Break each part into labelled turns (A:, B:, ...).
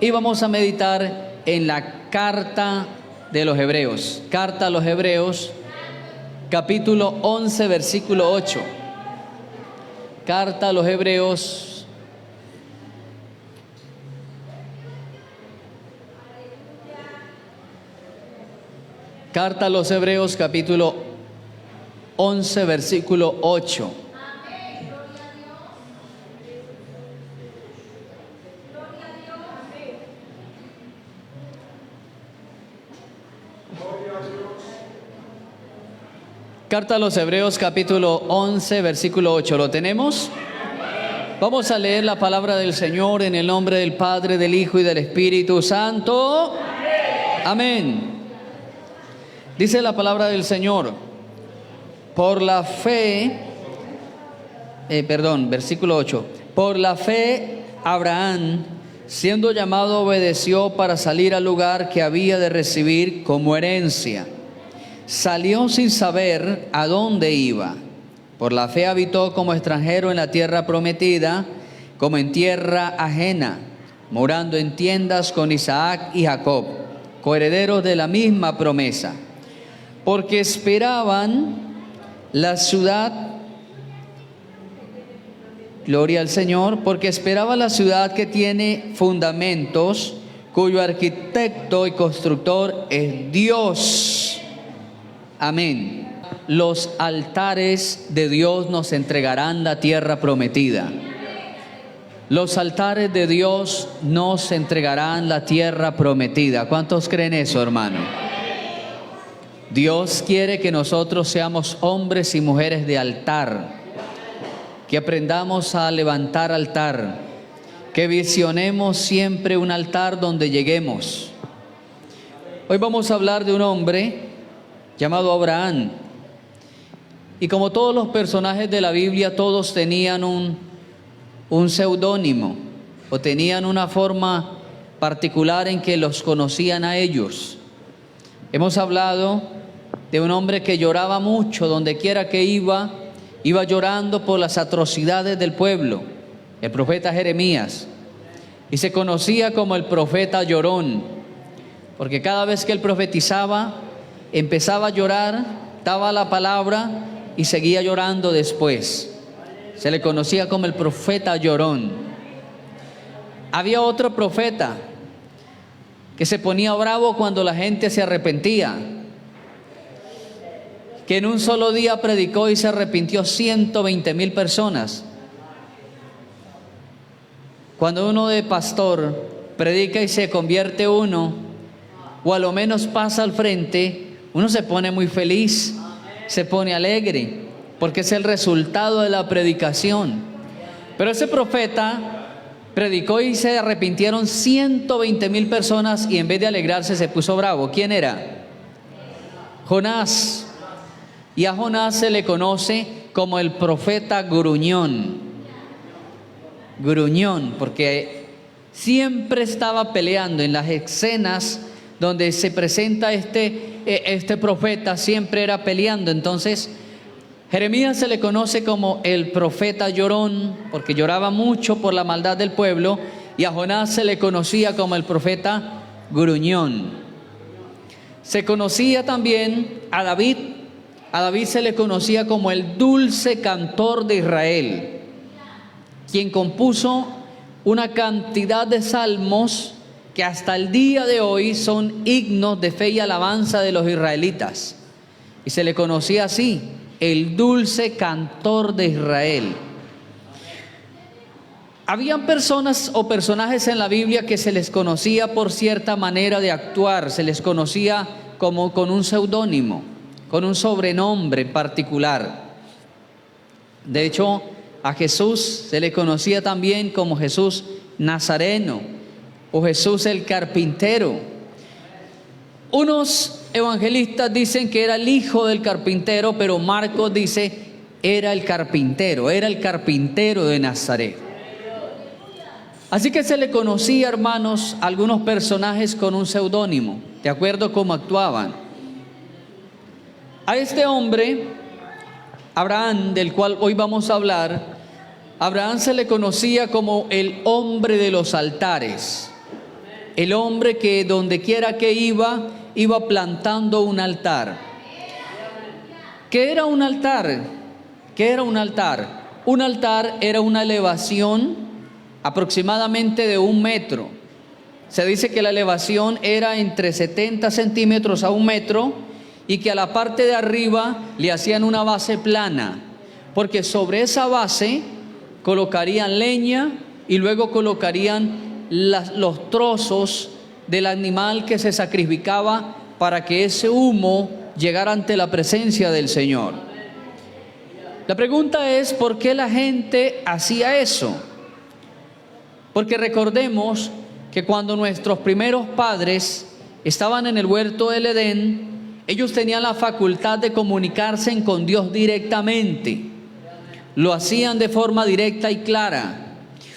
A: y vamos a meditar en la carta de los Hebreos. Carta a los Hebreos, capítulo 11, versículo 8. Carta a los Hebreos, carta a los Hebreos, capítulo 11, versículo 8. Carta a los Hebreos, capítulo 11, versículo 8. ¿Lo tenemos? Vamos a leer la palabra del Señor en el nombre del Padre, del Hijo y del Espíritu Santo. Amén. Dice la palabra del Señor: por la fe, versículo 8. Por la fe, Abraham, siendo llamado, obedeció para salir al lugar que había de recibir como herencia. Salió sin saber a dónde iba. Por la fe habitó como extranjero en la tierra prometida, como en tierra ajena, morando en tiendas con Isaac y Jacob, coherederos de la misma promesa. Porque esperaban la ciudad, gloria al Señor, porque esperaba la ciudad que tiene fundamentos, cuyo arquitecto y constructor es Dios. Amén. Los altares de Dios nos entregarán la tierra prometida. Los altares de Dios nos entregarán la tierra prometida. ¿Cuántos creen eso, hermano? Dios quiere que nosotros seamos hombres y mujeres de altar, que aprendamos a levantar altar, que visionemos siempre un altar donde lleguemos. Hoy vamos a hablar de un hombre llamado Abraham. Y como todos los personajes de la Biblia, todos tenían un seudónimo o tenían una forma particular en que los conocían a ellos. Hemos hablado de un hombre que lloraba mucho, donde quiera que iba llorando por las atrocidades del pueblo, el profeta Jeremías, y se conocía como el profeta llorón, porque cada vez que él profetizaba, empezaba a llorar, daba la palabra y seguía llorando después. Se le conocía como el profeta llorón. Había otro profeta que se ponía bravo cuando la gente se arrepentía, que en un solo día predicó y se arrepintió 120,000 personas. Cuando uno de pastor predica y se convierte uno, o a lo menos pasa al frente, uno se pone muy feliz, se pone alegre, porque es el resultado de la predicación. Pero ese profeta predicó y se arrepintieron 120,000 personas, y en vez de alegrarse se puso bravo. ¿Quién era? Jonás. Y a Jonás se le conoce como el profeta gruñón. Gruñón, porque siempre estaba peleando en las escenas donde se presenta este profeta, siempre era peleando. Entonces, Jeremías se le conoce como el profeta llorón, porque lloraba mucho por la maldad del pueblo, y a Jonás se le conocía como el profeta gruñón. Se conocía también a David. A David se le conocía como el dulce cantor de Israel, quien compuso una cantidad de salmos que hasta el día de hoy son himnos de fe y alabanza de los israelitas. Y se le conocía así, el dulce cantor de Israel. Habían personas o personajes en la Biblia que se les conocía por cierta manera de actuar, se les conocía como con un seudónimo, con un sobrenombre particular. De hecho, a Jesús se le conocía también como Jesús Nazareno o Jesús el carpintero. Unos evangelistas dicen que era el hijo del carpintero, pero Marcos dice era el carpintero de Nazaret. Así que se le conocía, hermanos, a algunos personajes con un seudónimo, de acuerdo a cómo actuaban. A este hombre, Abraham, del cual hoy vamos a hablar, Abraham se le conocía como el hombre de los altares. el hombre que donde quiera que iba, iba plantando un altar. ¿Qué era un altar? ¿Qué era un altar? Un altar era una elevación aproximadamente de 1 metro. Se dice que la elevación era entre 70 centímetros a 1 metro y que a la parte de arriba le hacían una base plana, porque sobre esa base colocarían leña y luego colocarían los trozos del animal que se sacrificaba para que ese humo llegara ante la presencia del Señor. La pregunta es, ¿por qué la gente hacía eso? Porque recordemos que cuando nuestros primeros padres estaban en el huerto del Edén, ellos tenían la facultad de comunicarse con Dios directamente. Lo hacían de forma directa y clara.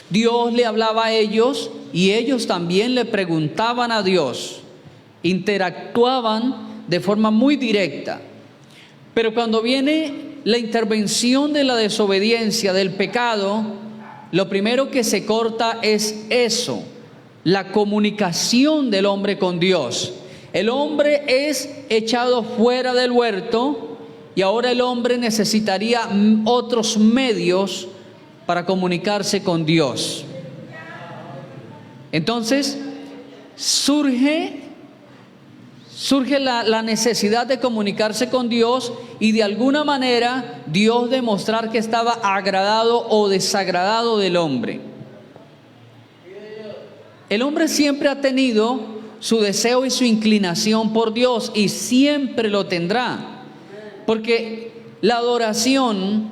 A: Dios le hablaba a ellos y ellos también le preguntaban a Dios. Interactuaban de forma muy directa. Pero cuando viene la intervención de la desobediencia, del pecado, lo primero que se corta es eso, la comunicación del hombre con Dios. El hombre es echado fuera del huerto y ahora el hombre necesitaría otros medios para comunicarse con Dios. Entonces surge la necesidad de comunicarse con Dios y de alguna manera Dios demostrar que estaba agradado o desagradado del hombre. El hombre siempre ha tenido su deseo y su inclinación por Dios y siempre lo tendrá, porque la adoración,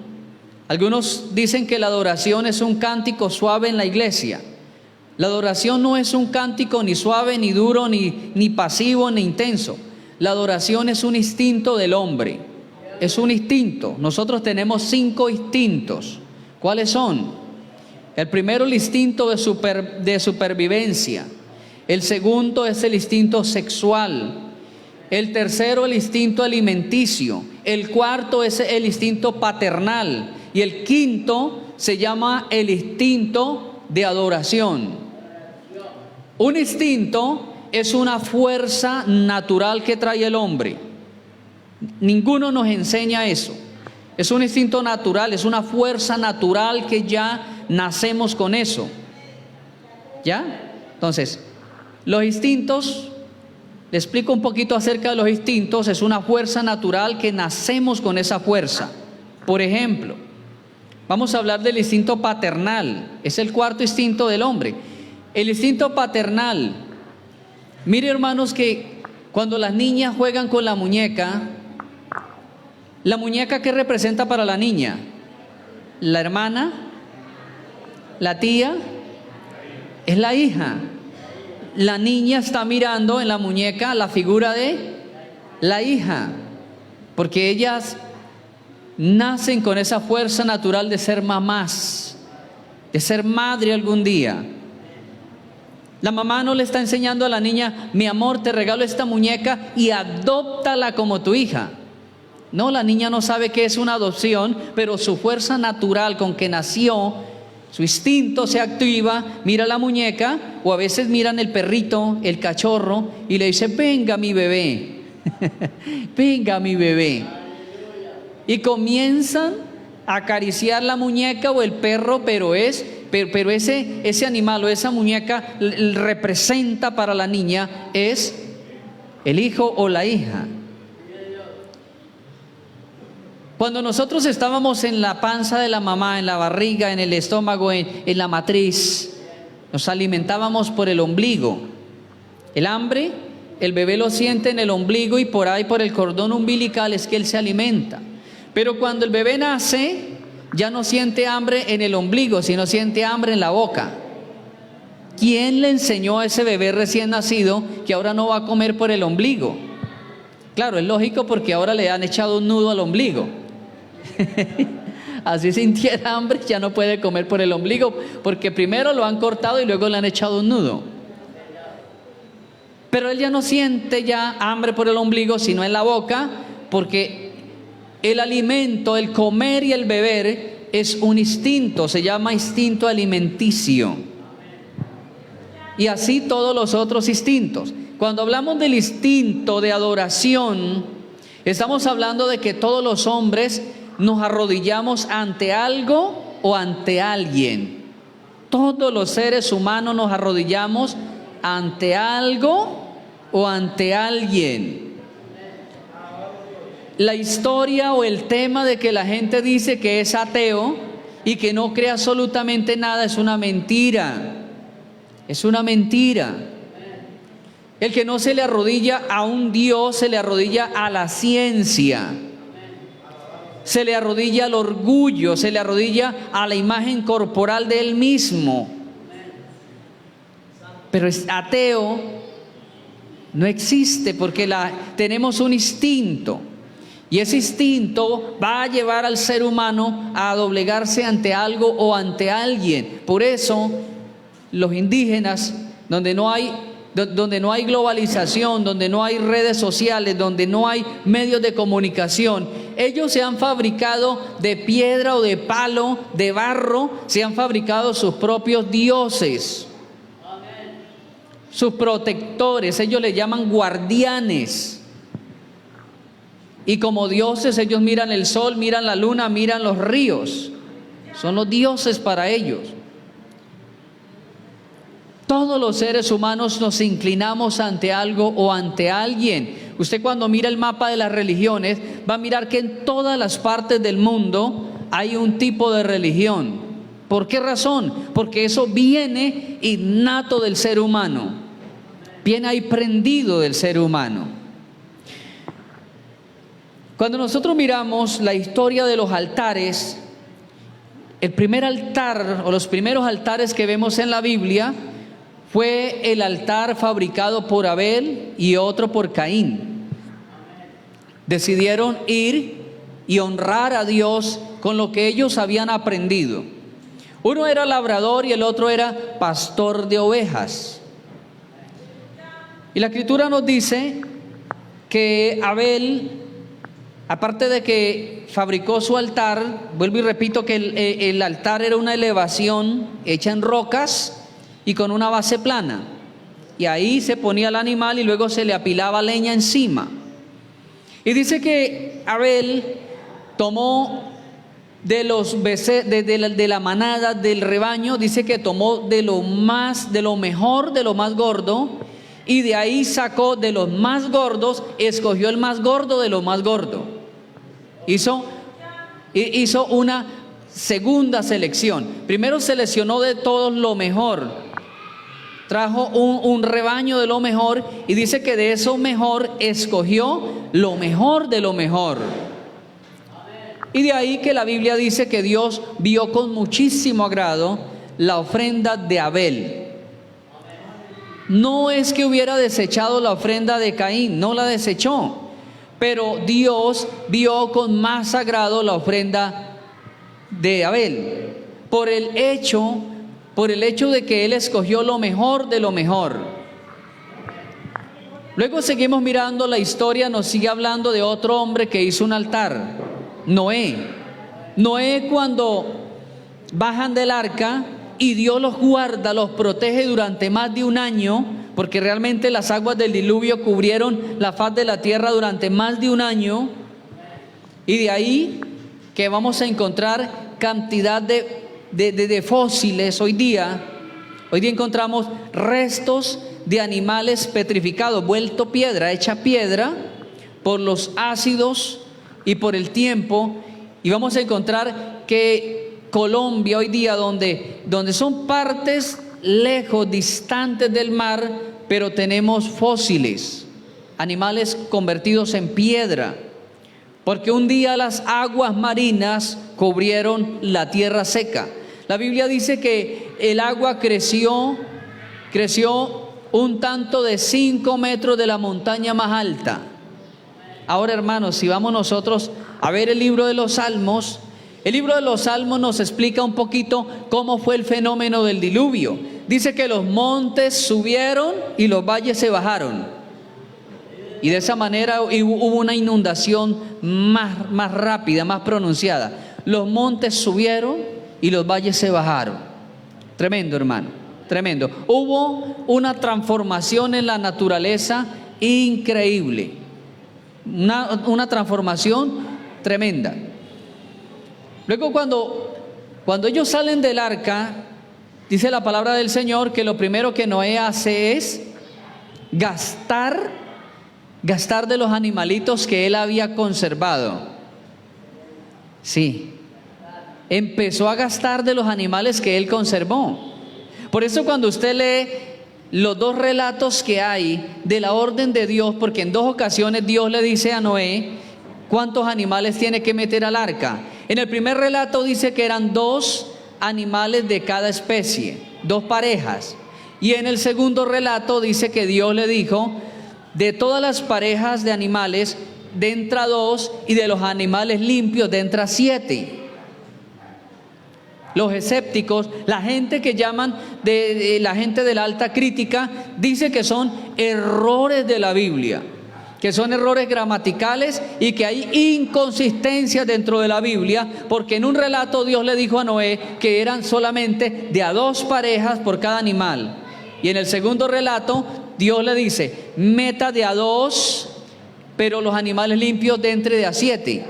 A: algunos dicen que la adoración es un cántico suave en la iglesia. La adoración no es un cántico ni suave, ni duro, ni pasivo, ni intenso. La adoración es un instinto del hombre. Es un instinto. Nosotros tenemos 5 instintos. ¿Cuáles son? El primero, el instinto de supervivencia. El segundo es el instinto sexual. El tercero, el instinto alimenticio. El cuarto es el instinto paternal. Y el quinto se llama el instinto de adoración. Un instinto es una fuerza natural que trae el hombre. Ninguno nos enseña eso. Es un instinto natural, es una fuerza natural que ya nacemos con eso. ¿Ya? Entonces, los instintos, le explico un poquito acerca de los instintos. Es una fuerza natural que nacemos con esa fuerza. Por ejemplo, vamos a hablar del instinto paternal. Es el cuarto instinto del hombre. El instinto paternal. Mire, hermanos, que cuando las niñas juegan con la muñeca, ¿qué representa para la niña? La hermana, la tía, es la hija. La niña está mirando en la muñeca la figura de la hija, porque ellas nacen con esa fuerza natural de ser mamás, de ser madre algún día. La mamá no le está enseñando a la niña, mi amor, te regalo esta muñeca y adóptala como tu hija. No, la niña no sabe qué es una adopción, pero su fuerza natural con que nació, su instinto se activa, mira la muñeca, o a veces miran el perrito, el cachorro, y le dice, venga mi bebé, venga mi bebé. Y comienzan a acariciar la muñeca o el perro, pero ese animal o esa muñeca representa para la niña es el hijo o la hija. Cuando nosotros estábamos en la panza de la mamá, en la barriga, en el estómago, en la matriz, nos alimentábamos por el ombligo. El hambre, el bebé lo siente en el ombligo y por ahí por el cordón umbilical es que él se alimenta. Pero cuando el bebé nace, ya no siente hambre en el ombligo, sino siente hambre en la boca. ¿Quién le enseñó a ese bebé recién nacido que ahora no va a comer por el ombligo? Claro, es lógico porque ahora le han echado un nudo al ombligo. Así sintiera hambre, ya no puede comer por el ombligo, porque primero lo han cortado y luego le han echado un nudo. Pero él ya no siente ya hambre por el ombligo, sino en la boca, porque el alimento, el comer y el beber es un instinto, se llama instinto alimenticio. Y así todos los otros instintos. Cuando hablamos del instinto de adoración, estamos hablando de que todos los hombres nos arrodillamos ante algo o ante alguien. Todos los seres humanos nos arrodillamos ante algo o ante alguien. La historia o el tema de que la gente dice que es ateo y que no cree absolutamente nada es una mentira. Es una mentira. El que no se le arrodilla a un Dios, se le arrodilla a la ciencia. Se le arrodilla al orgullo, se le arrodilla a la imagen corporal de él mismo. Pero es ateo no existe porque tenemos un instinto. Y ese instinto va a llevar al ser humano a doblegarse ante algo o ante alguien. Por eso, los indígenas, donde no hay globalización, donde no hay redes sociales, donde no hay medios de comunicación, ellos se han fabricado de piedra o de palo, de barro, se han fabricado sus propios dioses, sus protectores, ellos le llaman guardianes. Y como dioses ellos miran el sol, miran la luna, miran los ríos. Son los dioses para ellos. Todos los seres humanos nos inclinamos ante algo o ante alguien. Usted cuando mira el mapa de las religiones va a mirar que en todas las partes del mundo hay un tipo de religión. ¿Por qué razón? Porque eso viene innato del ser humano. Viene ahí prendido del ser humano. Cuando nosotros miramos la historia de los altares, el primer altar o los primeros altares que vemos en la Biblia fue el altar fabricado por Abel y otro por Caín. Decidieron ir y honrar a Dios con lo que ellos habían aprendido. Uno era labrador y el otro era pastor de ovejas. Y la Escritura nos dice que Abel, aparte de que fabricó su altar, vuelvo y repito que el altar era una elevación hecha en rocas y con una base plana. Y ahí se ponía el animal y luego se le apilaba leña encima. Y dice que Abel tomó de la manada del rebaño, dice que tomó de lo mejor, de lo más gordo, y de ahí sacó de los más gordos, escogió el más gordo de lo más gordo. Hizo una segunda selección. Primero seleccionó de todos lo mejor. Trajo un rebaño de lo mejor y dice que de eso mejor escogió lo mejor de lo mejor. Y de ahí que la Biblia dice que Dios vio con muchísimo agrado la ofrenda de Abel. No es que hubiera desechado la ofrenda de Caín, no la desechó, pero Dios vio con más agrado la ofrenda de Abel, por el hecho de que él escogió lo mejor de lo mejor. Luego seguimos mirando la historia, nos sigue hablando de otro hombre que hizo un altar, Noé. Noé, cuando bajan del arca y Dios los guarda, los protege durante más de un año, porque realmente las aguas del diluvio cubrieron la faz de la tierra durante más de un año, y de ahí que vamos a encontrar cantidad de fósiles hoy día encontramos restos de animales petrificados, vuelto piedra, hecha piedra por los ácidos y por el tiempo, y vamos a encontrar que Colombia hoy día, donde son partes lejos, distantes del mar, pero tenemos fósiles, animales convertidos en piedra, porque un día las aguas marinas cubrieron la tierra seca. La Biblia dice que el agua creció un tanto de 5 metros de la montaña más alta. Ahora, hermanos, si vamos nosotros a ver el libro de los Salmos, el libro de los Salmos nos explica un poquito cómo fue el fenómeno del diluvio. Dice que los montes subieron y los valles se bajaron. Y de esa manera hubo una inundación más rápida, más pronunciada. Los montes subieron y los valles se bajaron. Tremendo, hermano. tremendo. Hubo una transformación en la naturaleza increíble, una transformación tremenda. Luego cuando ellos salen del arca, dice la palabra del Señor que lo primero que Noé hace es gastar de los animalitos que él había conservado. Sí, empezó a gastar de los animales que él conservó. Por eso cuando usted lee los dos relatos que hay de la orden de Dios, porque en dos ocasiones Dios le dice a Noé cuántos animales tiene que meter al arca. En el primer relato dice que eran 2 animales de cada especie, 2 parejas. Y en el segundo relato dice que Dios le dijo, de todas las parejas de animales, de entra 2, y de los animales limpios, de entra 7. Los escépticos, la gente que llaman la gente de la alta crítica, dice que son errores de la Biblia, que son errores gramaticales y que hay inconsistencias dentro de la Biblia, porque en un relato Dios le dijo a Noé que eran solamente de a 2 parejas por cada animal, y en el segundo relato Dios le dice, meta de a 2, pero los animales limpios de entre de a 7.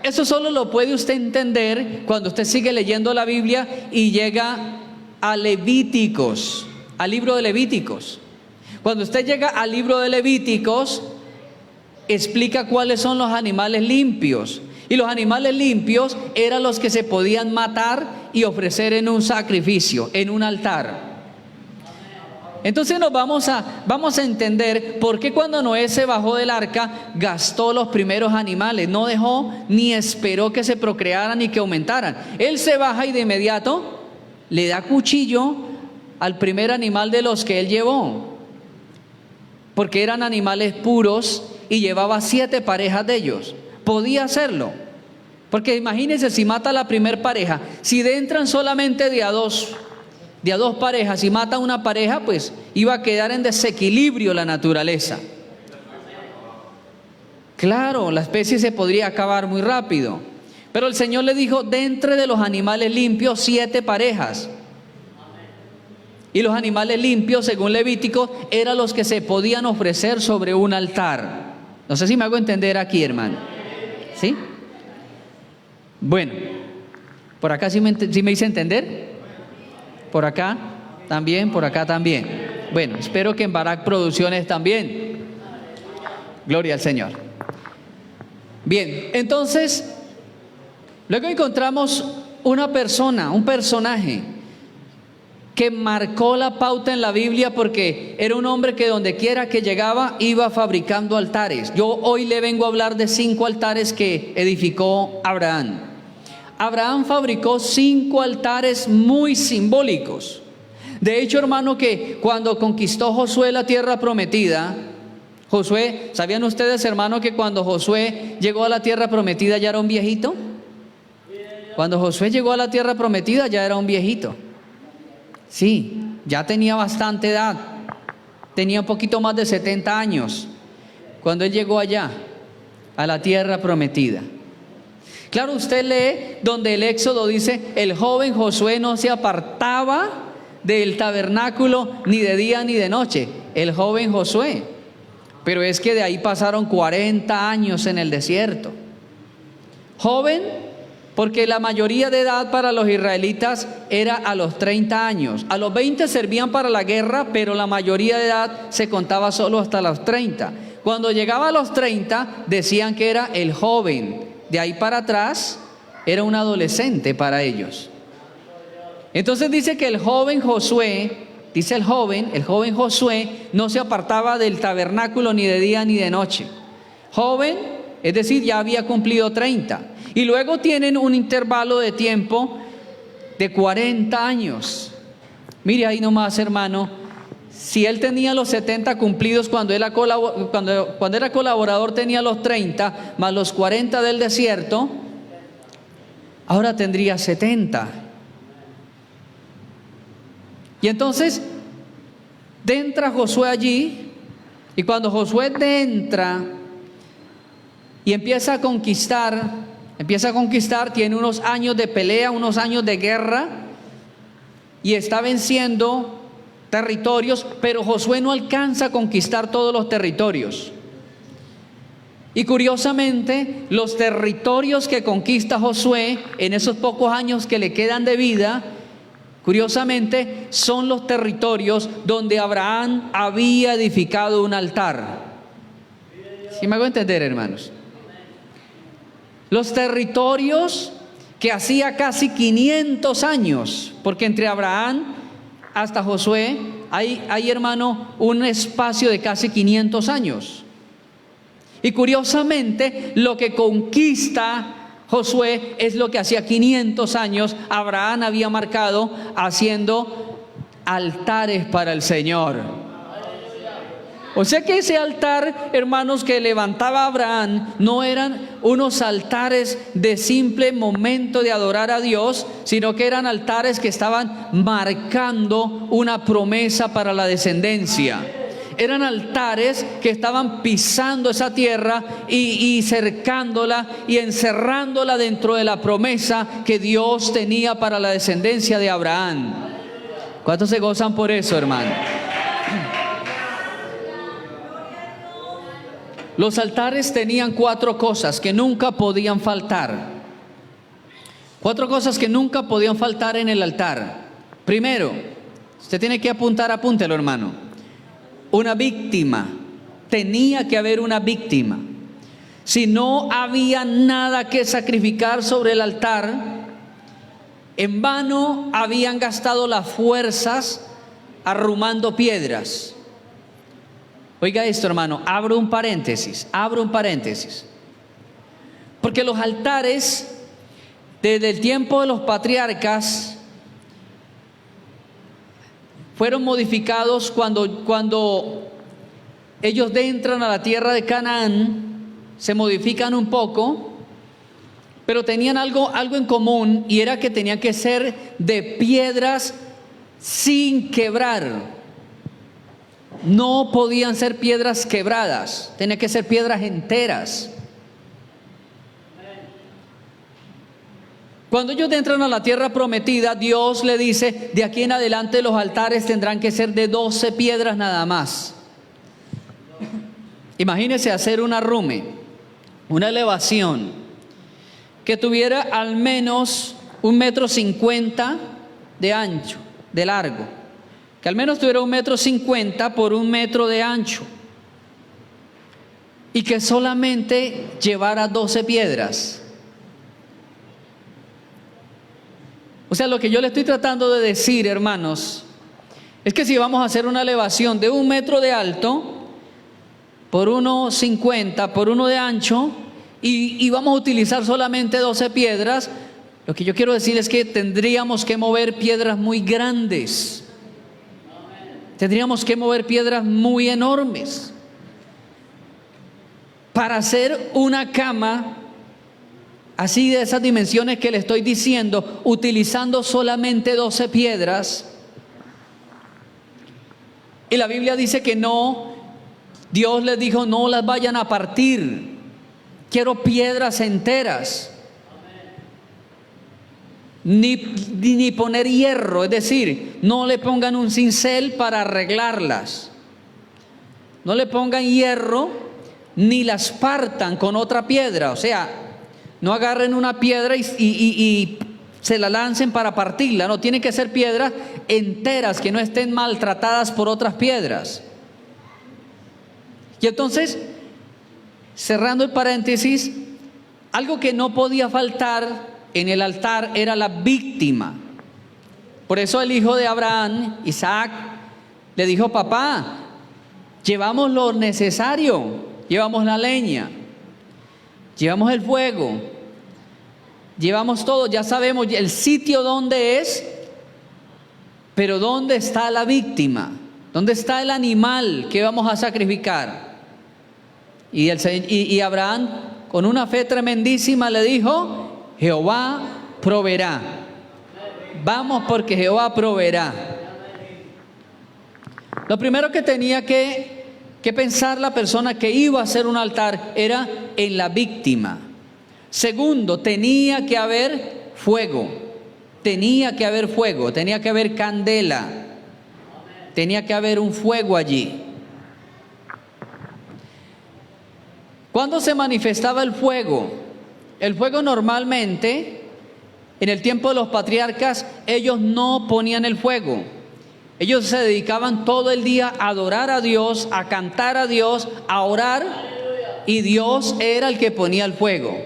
A: Eso solo lo puede usted entender cuando usted sigue leyendo la Biblia y llega a Levíticos, al libro de Levíticos. Cuando usted llega al libro de Levíticos, explica cuáles son los animales limpios. Y los animales limpios eran los que se podían matar y ofrecer en un sacrificio, en un altar. Entonces vamos a entender por qué cuando Noé se bajó del arca gastó los primeros animales, no dejó ni esperó que se procrearan ni que aumentaran. Él se baja y de inmediato le da cuchillo al primer animal de los que él llevó, porque eran animales puros y llevaba 7 parejas de ellos. Podía hacerlo, porque imagínense si mata a la primer pareja, si entran solamente de a 2 parejas y mata a una pareja, pues iba a quedar en desequilibrio la naturaleza. Claro, la especie se podría acabar muy rápido, pero el Señor le dijo, de entre de los animales limpios 7 parejas. Y los animales limpios, según Levítico, eran los que se podían ofrecer sobre un altar. No sé si me hago entender aquí, hermano. ¿Sí? Bueno, por acá sí me hice entender. Por acá también, por acá también. Bueno, espero que en Barak Producciones también. Gloria al Señor. Bien, entonces, luego encontramos una persona, un personaje que marcó la pauta en la Biblia, porque era un hombre que donde quiera que llegaba iba fabricando altares. Yo hoy le vengo a hablar de 5 altares que edificó Abraham. Abraham fabricó 5 altares muy simbólicos. De hecho, hermano, que cuando conquistó Josué la tierra prometida, ¿sabían ustedes, hermano, que cuando Josué llegó a la tierra prometida ya era un viejito? Cuando Josué llegó a la tierra prometida ya era un viejito. Sí, ya tenía bastante edad. Tenía un poquito más de 70 años cuando él llegó allá, a la tierra prometida. Claro, usted lee donde el Éxodo dice, el joven Josué no se apartaba del tabernáculo ni de día ni de noche. El joven Josué. Pero es que de ahí pasaron 40 años en el desierto. Joven, porque la mayoría de edad para los israelitas era a los 30 años. A los 20 servían para la guerra, pero la mayoría de edad se contaba solo hasta los 30. Cuando llegaba a los 30, decían que era el joven. De ahí para atrás era un adolescente para ellos. Entonces dice que el joven Josué, dice el joven Josué no se apartaba del tabernáculo ni de día ni de noche. Joven, es decir, ya había cumplido 30. Y luego tienen un intervalo de tiempo de 40 años. Mire ahí nomás, hermano, si él tenía los 70 cumplidos cuando era colaborador, tenía los 30 más los 40 del desierto, ahora tendría 70. Y entonces entra Josué allí, y cuando Josué entra y empieza a conquistar, tiene unos años de pelea, unos años de guerra, y está venciendo territorios, pero Josué no alcanza a conquistar todos los territorios. Y curiosamente, los territorios que conquista Josué en esos pocos años que le quedan de vida, curiosamente, son los territorios donde Abraham había edificado un altar. ¿Sí me hago entender, hermanos? Los territorios que hacía casi 500 años, porque entre Abraham hasta Josué hay, hermano, un espacio de casi 500 años. Y curiosamente, lo que conquista Josué es lo que hacía 500 años Abraham había marcado, haciendo altares para el Señor. O sea que ese altar, hermanos, que levantaba Abraham no eran unos altares de simple momento de adorar a Dios, sino que eran altares que estaban marcando una promesa para la descendencia. Eran altares que estaban pisando esa tierra y cercándola y encerrándola dentro de la promesa que Dios tenía para la descendencia de Abraham. ¿Cuántos se gozan por eso, hermano? Los altares tenían 4 cosas que nunca podían faltar. 4 cosas que nunca podían faltar en el altar. Primero, usted tiene que apuntar, apúntelo, hermano. Una víctima. Tenía que haber una víctima. Si no había nada que sacrificar sobre el altar, en vano habían gastado las fuerzas arrumando piedras. Oiga esto, hermano, abro un paréntesis. Porque los altares, desde el tiempo de los patriarcas, fueron modificados cuando ellos entran a la tierra de Canaán, se modifican un poco, pero tenían algo en común, y era que tenían que ser de piedras sin quebrar. No podían ser piedras quebradas, tenían que ser piedras enteras. Cuando ellos entran a la tierra prometida, Dios le dice, de aquí en adelante los altares tendrán que ser de 12 piedras nada más. Imagínense hacer un arrume, una elevación, que tuviera al menos 1,50 m de ancho, de largo. Que al menos tuviera 1,50 m por 1 metro de ancho. Y que solamente llevara 12 piedras. O sea, lo que yo le estoy tratando de decir, hermanos, es que si vamos a hacer una elevación de 1 metro de alto, por 1,50 por 1 de ancho, y vamos a utilizar solamente 12 piedras, lo que yo quiero decir es que tendríamos que mover piedras muy grandes. Tendríamos que mover piedras muy enormes para hacer una cama así de esas dimensiones que le estoy diciendo, utilizando solamente 12 piedras. Y la Biblia dice que no, Dios les dijo, no las vayan a partir, quiero piedras enteras. Ni poner hierro, es decir, no le pongan un cincel para arreglarlas. No le pongan hierro, ni las partan con otra piedra. O sea, no agarren una piedra y se la lancen para partirla. No, tienen que ser piedras enteras que no estén maltratadas por otras piedras. Y entonces, cerrando el paréntesis, algo que no podía faltar en el altar era la víctima. Por eso el hijo de Abraham, Isaac, le dijo, papá, llevamos lo necesario, llevamos la leña, llevamos el fuego, llevamos todo, ya sabemos el sitio donde es, pero ¿dónde está la víctima? ¿Dónde está el animal que vamos a sacrificar? Y Abraham, con una fe tremendísima, le dijo, Jehová proveerá. Vamos, porque Jehová proveerá. Lo primero que tenía que pensar la persona que iba a hacer un altar era en la víctima. Segundo, tenía que haber fuego. tenía que haber fuego, tenía que haber candela, tenía que haber un fuego allí. ¿Cuándo se manifestaba el fuego? El fuego normalmente, en el tiempo de los patriarcas, ellos no ponían el fuego. Ellos se dedicaban todo el día a adorar a Dios, a cantar a Dios, a orar, y Dios era el que ponía el fuego.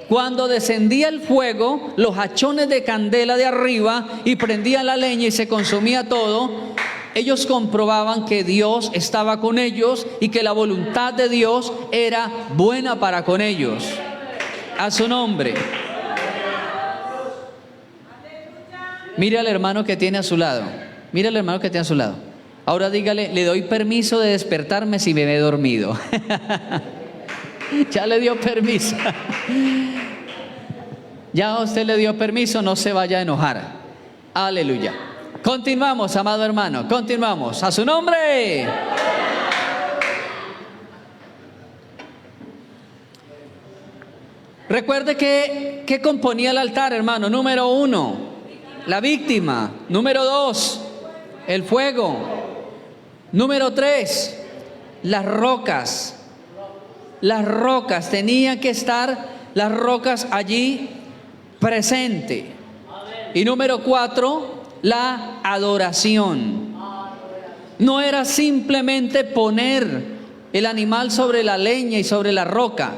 A: Cuando descendía el fuego, los hachones de candela de arriba, y prendían la leña y se consumía todo, ellos comprobaban que Dios estaba con ellos y que la voluntad de Dios era buena para con ellos. A su nombre. Mire al hermano que tiene a su lado. Mire al hermano que tiene a su lado. Ahora dígale, le doy permiso de despertarme si me ve dormido. Ya le dio permiso. Ya usted le dio permiso, no se vaya a enojar. Aleluya. Continuamos, amado hermano, continuamos. A su nombre. Recuerde que componía el altar, hermano. Número 1, la víctima. Número 2, el fuego. Número 3, las rocas. Las rocas, tenían que estar las rocas allí presentes. Y número 4, la adoración. No era simplemente poner el animal sobre la leña y sobre la roca.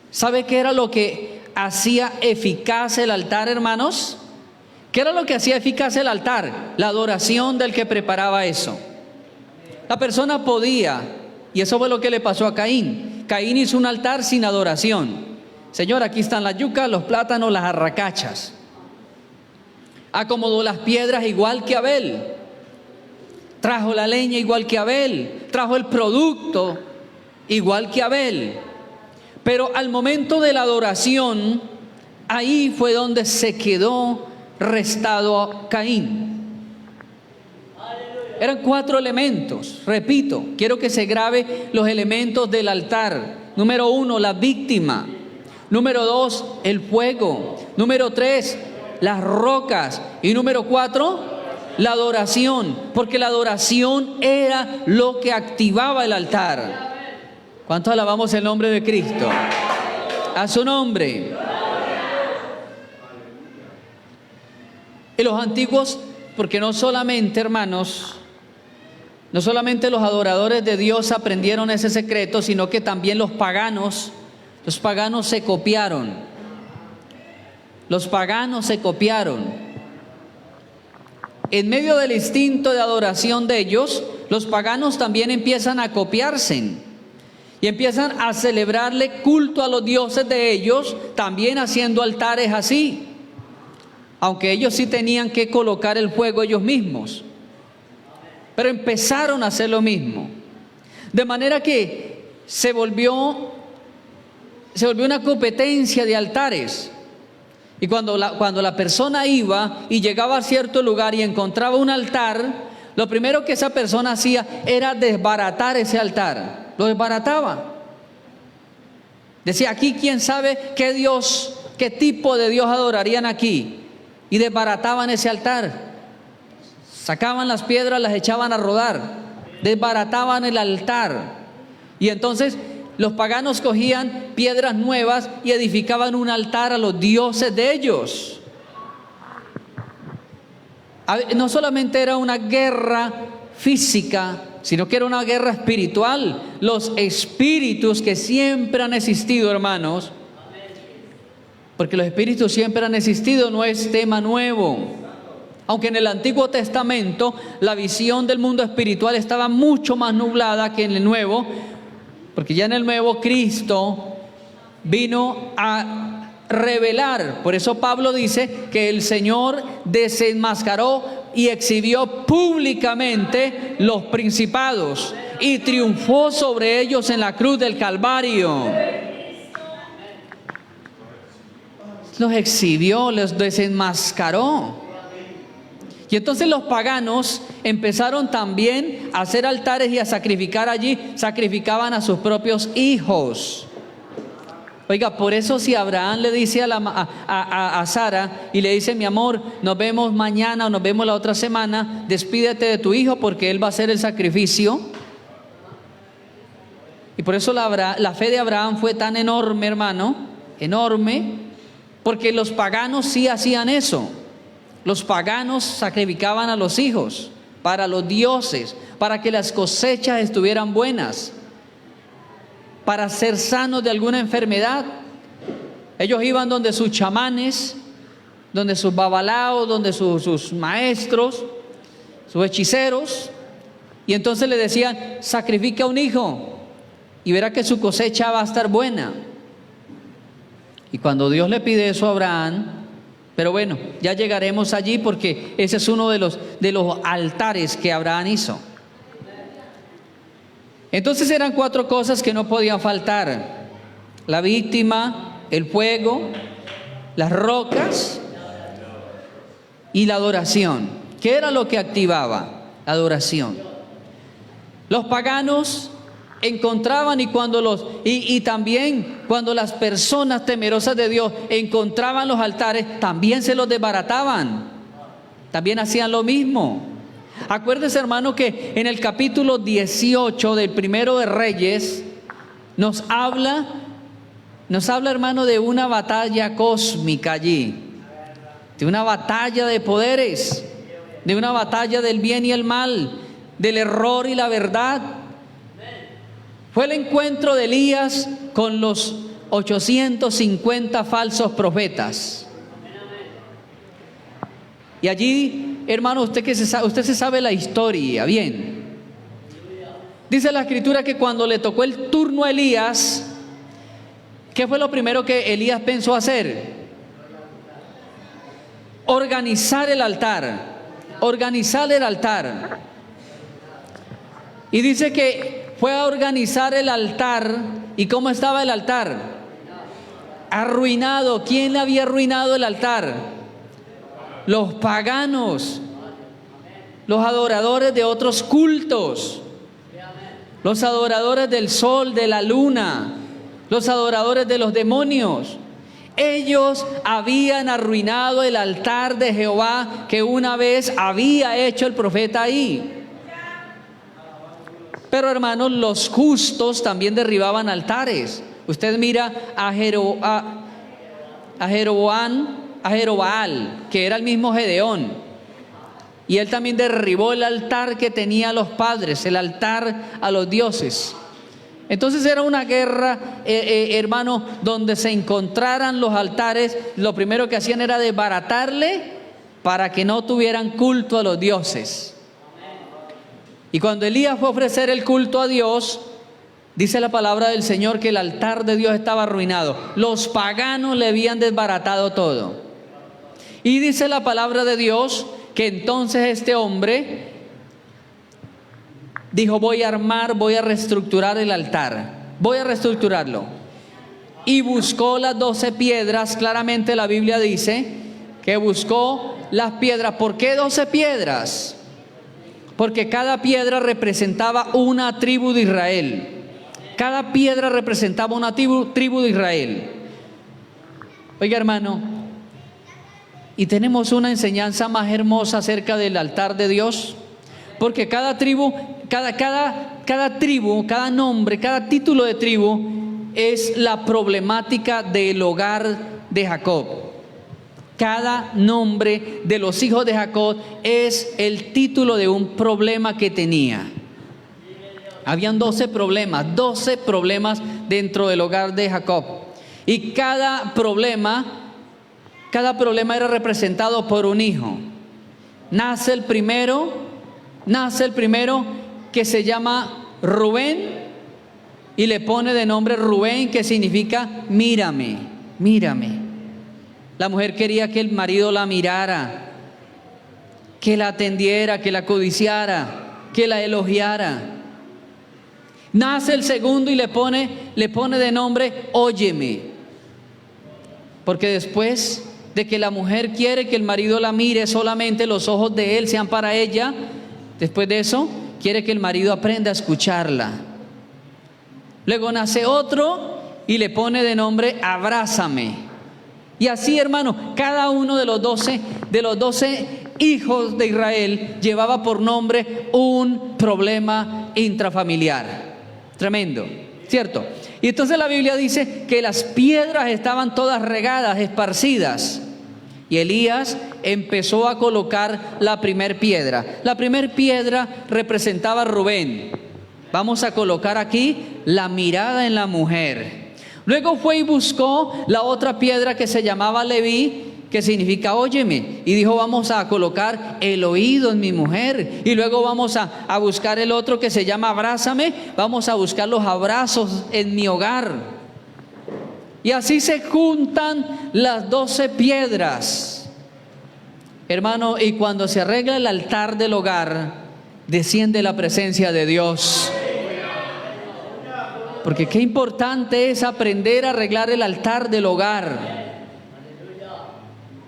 A: ¿Sabe qué era lo que hacía eficaz el altar, hermanos? ¿Qué era lo que hacía eficaz el altar? La adoración del que preparaba eso. La persona podía, y eso fue lo que le pasó a Caín. Caín hizo un altar sin adoración. Señor, aquí están las yucas, los plátanos, las arracachas. Acomodó las piedras igual que Abel. Trajo la leña igual que Abel. Trajo el producto igual que Abel. Pero al momento de la adoración, ahí fue donde se quedó restado Caín. Eran 4 elementos. Repito, quiero que se grabe los elementos del altar. Número 1, la víctima. Número 2, el fuego. Número 3, las rocas. Y número 4, la adoración. Porque la adoración era lo que activaba el altar. ¿Cuántos alabamos el nombre de Cristo? A su nombre. Y los antiguos, porque no solamente, hermanos, no solamente los adoradores de Dios aprendieron ese secreto, sino que también los paganos se copiaron. Los paganos se copiaron. En medio del instinto de adoración de ellos, los paganos también empiezan a copiarse y empiezan a celebrarle culto a los dioses de ellos, también haciendo altares así, aunque ellos sí tenían que colocar el fuego ellos mismos, pero empezaron a hacer lo mismo, de manera que se volvió una competencia de altares. Y cuando la persona iba y llegaba a cierto lugar y encontraba un altar, lo primero que esa persona hacía era desbaratar ese altar. Lo desbarataba. Decía, aquí quién sabe qué Dios, qué tipo de Dios adorarían aquí. Y desbarataban ese altar. Sacaban las piedras, las echaban a rodar. Desbarataban el altar. Y entonces los paganos cogían piedras nuevas y edificaban un altar a los dioses de ellos. No solamente era una guerra física, sino que era una guerra espiritual. Los espíritus que siempre han existido, hermanos, porque los espíritus siempre han existido, no es tema nuevo. Aunque en el Antiguo Testamento la visión del mundo espiritual estaba mucho más nublada que en el Nuevo, porque ya en el Nuevo Cristo vino a revelar. Por eso Pablo dice que el Señor desenmascaró y exhibió públicamente los principados y triunfó sobre ellos en la cruz del Calvario. Los exhibió, los desenmascaró. Y entonces los paganos empezaron también a hacer altares y a sacrificar allí. Sacrificaban a sus propios hijos. Oiga, por eso si Abraham le dice a Sara y le dice, mi amor, nos vemos mañana o nos vemos la otra semana, despídete de tu hijo porque él va a hacer el sacrificio. Y por eso la fe de Abraham fue tan enorme, hermano, enorme, porque los paganos sí hacían eso. Los paganos sacrificaban a los hijos para los dioses, para que las cosechas estuvieran buenas, para ser sanos de alguna enfermedad. Ellos iban donde sus chamanes, donde sus babalaos, donde sus maestros, sus hechiceros, y entonces le decían, sacrifica un hijo y verá que su cosecha va a estar buena. Y cuando Dios le pide eso a Abraham, pero bueno, ya llegaremos allí porque ese es uno de los altares que Abraham hizo. Entonces eran 4 cosas que no podían faltar: la víctima, el fuego, las rocas y la adoración. ¿Qué era lo que activaba? La adoración. Los paganos encontraban y también cuando las personas temerosas de Dios encontraban los altares, también se los desbarataban, también hacían lo mismo. Acuérdese, hermano, que en el capítulo 18 del Primero de Reyes nos habla, hermano, de una batalla cósmica allí, de una batalla de poderes, de una batalla del bien y el mal, del error y la verdad. Fue el encuentro de Elías con los 850 falsos profetas. Y allí, hermano, usted se sabe la historia bien. Dice la Escritura que cuando le tocó el turno a Elías, ¿qué fue lo primero que Elías pensó hacer? Organizar el altar. Organizar el altar. Y dice que fue a organizar el altar. ¿Y cómo estaba el altar? Arruinado. ¿Quién le había arruinado el altar? Los paganos, los adoradores de otros cultos, los adoradores del sol, de la luna, los adoradores de los demonios. Ellos habían arruinado el altar de Jehová que una vez había hecho el profeta ahí. Pero, hermanos, los justos también derribaban altares. Usted mira a Jerobaal, que era el mismo Gedeón, y él también derribó el altar que tenía los padres, el altar a los dioses. Entonces era una guerra, hermano, donde se encontraran los altares. Lo primero que hacían era desbaratarle para que no tuvieran culto a los dioses. Y cuando Elías fue a ofrecer el culto a Dios, dice la palabra del Señor que el altar de Dios estaba arruinado. Los paganos le habían desbaratado todo. Y dice la palabra de Dios que entonces este hombre dijo, voy a reestructurar el altar, voy a reestructurarlo. Y buscó las 12 piedras, claramente la Biblia dice que buscó las piedras. ¿Por qué 12 piedras? Porque cada piedra representaba una tribu de Israel. Cada piedra representaba una tribu de Israel. Oiga, hermano, y tenemos una enseñanza más hermosa acerca del altar de Dios, porque cada tribu, cada nombre, cada título de tribu es la problemática del hogar de Jacob. Cada nombre de los hijos de Jacob es el título de un problema que tenía. Habían 12 problemas dentro del hogar de Jacob. Y cada problema era representado por un hijo. Nace el primero que se llama Rubén, y le pone de nombre Rubén, que significa mírame, mírame. La mujer quería que el marido la mirara, que la atendiera, que la codiciara, que la elogiara. Nace el segundo y le pone de nombre óyeme, porque después de que la mujer quiere que el marido la mire, solamente los ojos de él sean para ella, después de eso quiere que el marido aprenda a escucharla. Luego nace otro y le pone de nombre Abrázame. Y así, hermano, cada uno de los 12 hijos de Israel llevaba por nombre un problema intrafamiliar. Tremendo, ¿cierto? Y entonces la Biblia dice que las piedras estaban todas regadas, esparcidas. Y Elías empezó a colocar la primer piedra. La primer piedra representaba a Rubén. Vamos a colocar aquí la mirada en la mujer. Luego fue y buscó la otra piedra que se llamaba Leví, que significa óyeme, y dijo vamos a colocar el oído en mi mujer. Y luego vamos a buscar el otro que se llama Abrázame, vamos a buscar los abrazos en mi hogar. Y así se juntan las 12 piedras, hermano, y cuando se arregla el altar del hogar, desciende la presencia de Dios. Porque qué importante es aprender a arreglar el altar del hogar.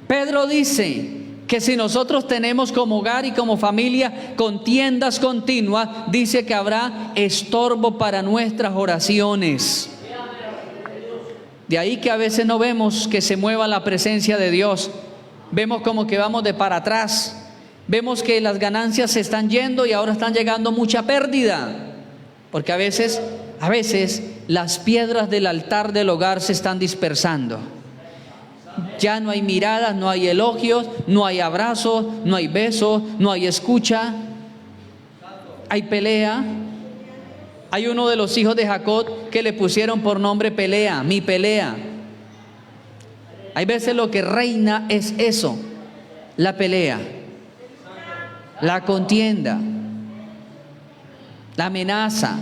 A: Pedro dice que si nosotros tenemos como hogar y como familia contiendas continuas, dice que habrá estorbo para nuestras oraciones. De ahí que a veces no vemos que se mueva la presencia de Dios. Vemos como que vamos de para atrás. Vemos que las ganancias se están yendo y ahora están llegando mucha pérdida. Porque a veces las piedras del altar del hogar se están dispersando. Ya no hay miradas, no hay elogios, no hay abrazos, no hay besos, no hay escucha. Hay pelea. Hay uno de los hijos de Jacob que le pusieron por nombre Pelea, mi pelea. Hay veces lo que reina es eso, la pelea, la contienda, la amenaza,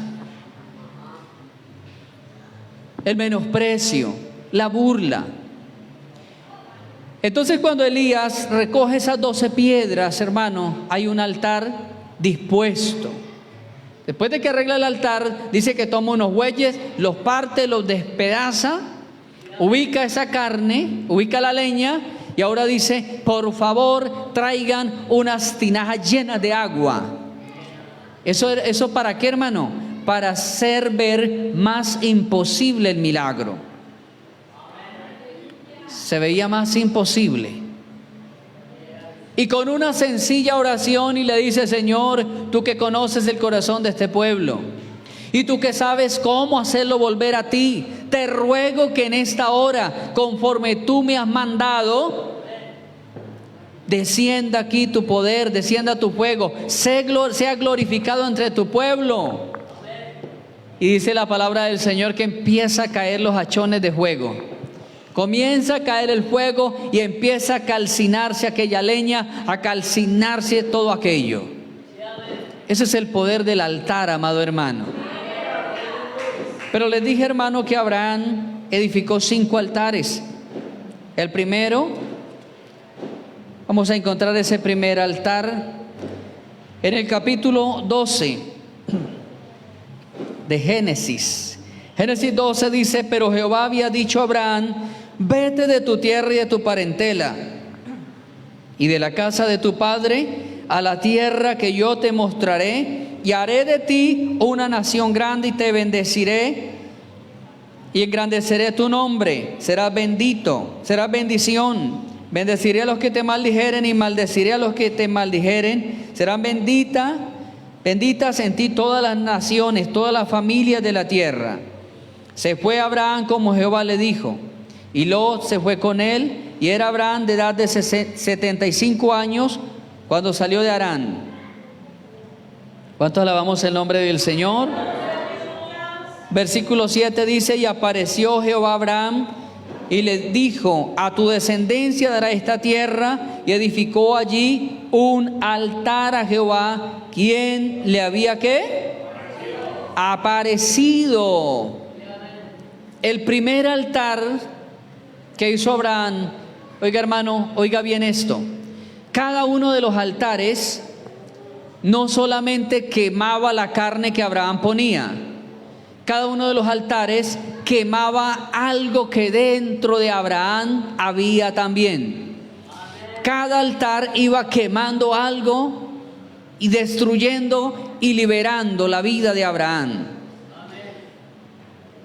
A: el menosprecio, la burla. Entonces cuando Elías recoge esas 12 piedras, hermano, hay un altar dispuesto. Después de que arregla el altar, dice que toma unos bueyes, los parte, los despedaza, ubica esa carne, ubica la leña y ahora dice, por favor traigan unas tinajas llenas de agua. ¿Eso para qué, hermano? Para hacer ver más imposible el milagro. Se veía más imposible. Y con una sencilla oración y le dice, Señor, tú que conoces el corazón de este pueblo y tú que sabes cómo hacerlo volver a ti, te ruego que en esta hora, conforme tú me has mandado, descienda aquí tu poder, descienda tu fuego, sea glorificado entre tu pueblo. Y dice la palabra del Señor que empieza a caer los hachones de fuego. Comienza a caer el fuego y empieza a calcinarse aquella leña, a calcinarse todo aquello. Ese es el poder del altar, amado hermano. Pero les dije, hermano, que Abraham edificó 5 altares. El primero, vamos a encontrar ese primer altar en el capítulo 12 de Génesis. Génesis 12 dice, pero Jehová había dicho a Abraham, vete de tu tierra y de tu parentela y de la casa de tu padre a la tierra que yo te mostraré, y haré de ti una nación grande y te bendeciré y engrandeceré tu nombre. Serás bendito, serás bendición. Bendeciré a los que te maldijeren y maldeciré a los que te maldijeren. Serán benditas en ti todas las naciones, todas las familias de la tierra. Se fue Abraham como Jehová le dijo, y Lot se fue con él, y era Abraham de edad de 75 años cuando salió de Harán. ¿Cuántos alabamos el nombre del Señor? Versículo 7 dice, y apareció Jehová a Abraham y le dijo, a tu descendencia dará esta tierra, y edificó allí un altar a Jehová, quien le había ¿qué? Aparecido. El primer altar que hizo Abraham, oiga hermano, oiga bien esto, cada uno de los altares no solamente quemaba la carne que Abraham ponía, cada uno de los altares quemaba algo que dentro de Abraham había también. Cada altar iba quemando algo y destruyendo y liberando la vida de Abraham.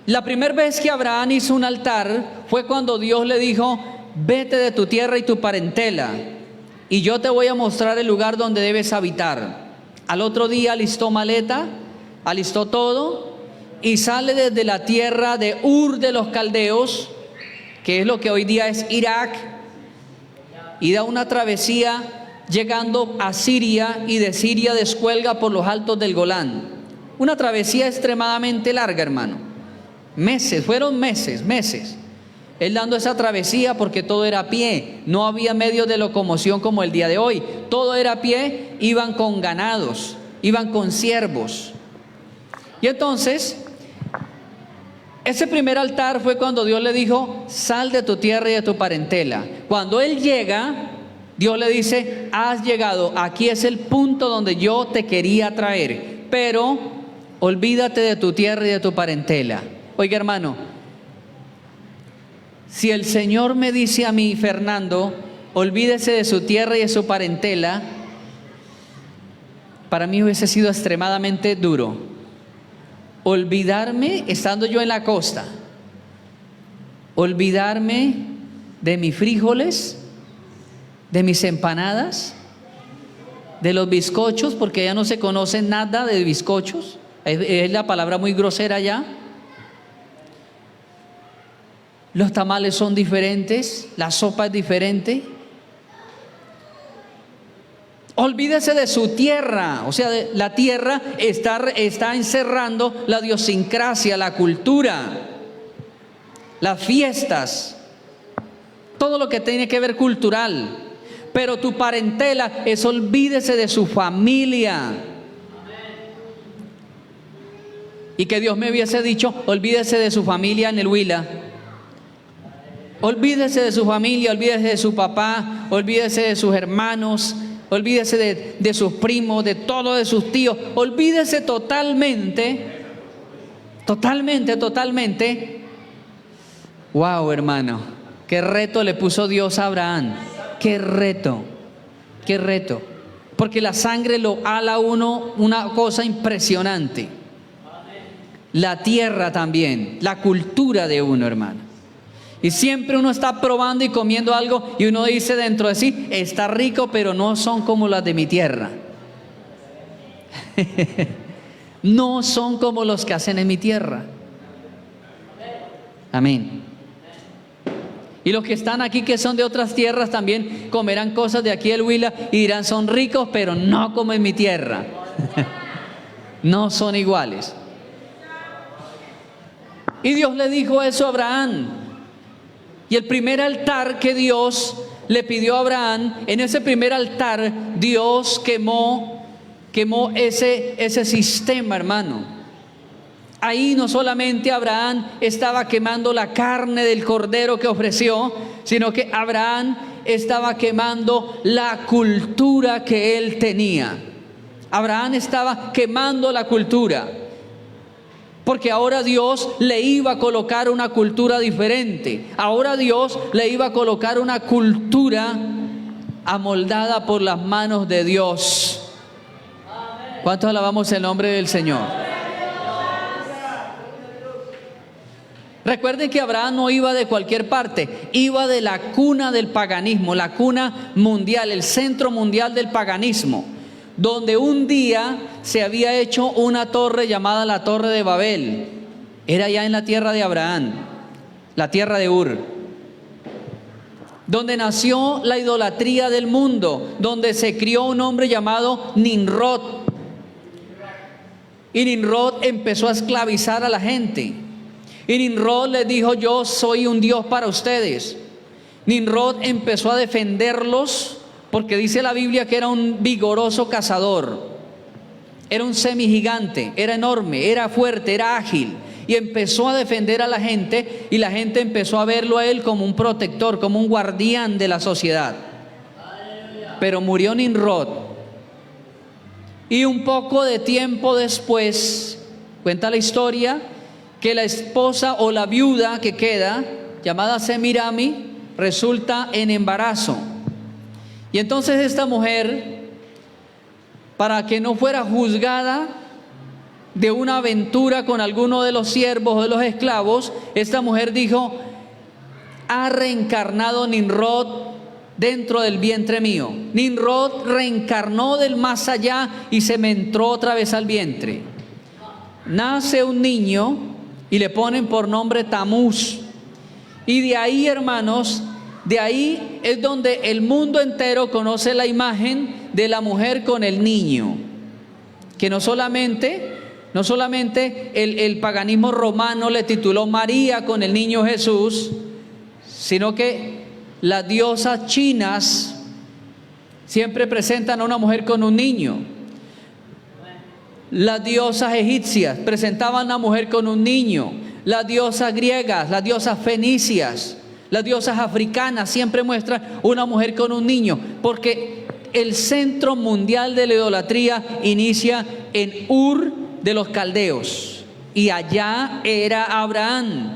A: La primera vez que Abraham hizo un altar fue cuando Dios le dijo: vete de tu tierra y tu parentela, y yo te voy a mostrar el lugar donde debes habitar. Al otro día alistó maleta, alistó todo, y sale desde la tierra de Ur de los Caldeos, que es lo que hoy día es Irak, y da una travesía llegando a Siria, y de Siria descuelga por los altos del Golán. Una travesía extremadamente larga, hermano. Meses, fueron meses. Él dando esa travesía porque todo era a pie. No había medios de locomoción como el día de hoy. Todo era a pie, iban con ganados, iban con siervos. Y entonces, ese primer altar fue cuando Dios le dijo: sal de tu tierra y de tu parentela. Cuando él llega, Dios le dice: has llegado, aquí es el punto donde yo te quería traer, pero olvídate de tu tierra y de tu parentela. Oiga, hermano, si el Señor me dice a mí: Fernando, olvídese de su tierra y de su parentela, para mí hubiese sido extremadamente duro. Olvidarme, estando yo en la costa, olvidarme de mis frijoles, de mis empanadas, de los bizcochos, porque ya no se conoce nada de bizcochos, es la palabra muy grosera ya. Los tamales son diferentes, la sopa es diferente. Olvídese de su tierra, o sea, la tierra está encerrando la idiosincrasia, la cultura, las fiestas, todo lo que tiene que ver cultural. Pero tu parentela es: olvídese de su familia. Y que Dios me hubiese dicho: olvídese de su familia en el Huila. Olvídese de su familia, olvídese de su papá, olvídese de sus hermanos, olvídese de sus primos, de todos, de sus tíos. Olvídese totalmente. Wow, hermano, qué reto le puso Dios a Abraham. Qué reto. Porque la sangre lo ala a uno, una cosa impresionante. La tierra también, la cultura de uno, hermano. Y siempre uno está probando y comiendo algo y uno dice dentro de sí: está rico, pero no son como las de mi tierra. No son como los que hacen en mi tierra. Amén. Y los que están aquí, que son de otras tierras, también comerán cosas de aquí del Huila y dirán: son ricos, pero no como en mi tierra. No son iguales. Y Dios le dijo eso a Abraham. Y el primer altar que Dios le pidió a Abraham, en ese primer altar Dios quemó ese sistema, hermano. Ahí no solamente Abraham estaba quemando la carne del cordero que ofreció, sino que Abraham estaba quemando la cultura que él tenía. Abraham estaba quemando la cultura, porque ahora Dios le iba a colocar una cultura diferente. Ahora Dios le iba a colocar una cultura amoldada por las manos de Dios. ¿Cuántos alabamos el nombre del Señor? Recuerden que Abraham no iba de cualquier parte, iba de la cuna del paganismo, la cuna mundial, el centro mundial del paganismo, donde un día se había hecho una torre llamada la Torre de Babel. Era ya en la tierra de Abraham, la tierra de Ur, donde nació la idolatría del mundo, donde se crió un hombre llamado Nimrod. Y Nimrod empezó a esclavizar a la gente. Y Nimrod les dijo: yo soy un Dios para ustedes. Nimrod empezó a defenderlos, porque dice la Biblia que era un vigoroso cazador, era un semigigante, era enorme, era fuerte, era ágil, y empezó a defender a la gente, y la gente empezó a verlo a él como un protector, como un guardián de la sociedad. Pero murió Nimrod, y un poco de tiempo después, cuenta la historia, que la esposa o la viuda que queda, llamada Semirami, resulta en embarazo. Y entonces esta mujer, para que no fuera juzgada de una aventura con alguno de los siervos o de los esclavos, esta mujer dijo: ha reencarnado Nimrod dentro del vientre mío. Nimrod reencarnó del más allá y se me entró otra vez al vientre. Nace un niño y le ponen por nombre Tamuz. Y de ahí, hermanos, de ahí es donde el mundo entero conoce la imagen de la mujer con el niño. Que no solamente el paganismo romano le tituló María con el niño Jesús, sino que las diosas chinas siempre presentan a una mujer con un niño. Las diosas egipcias presentaban a una mujer con un niño. Las diosas griegas, las diosas fenicias, las diosas africanas siempre muestran una mujer con un niño, porque el centro mundial de la idolatría inicia en Ur de los caldeos, y allá era Abraham.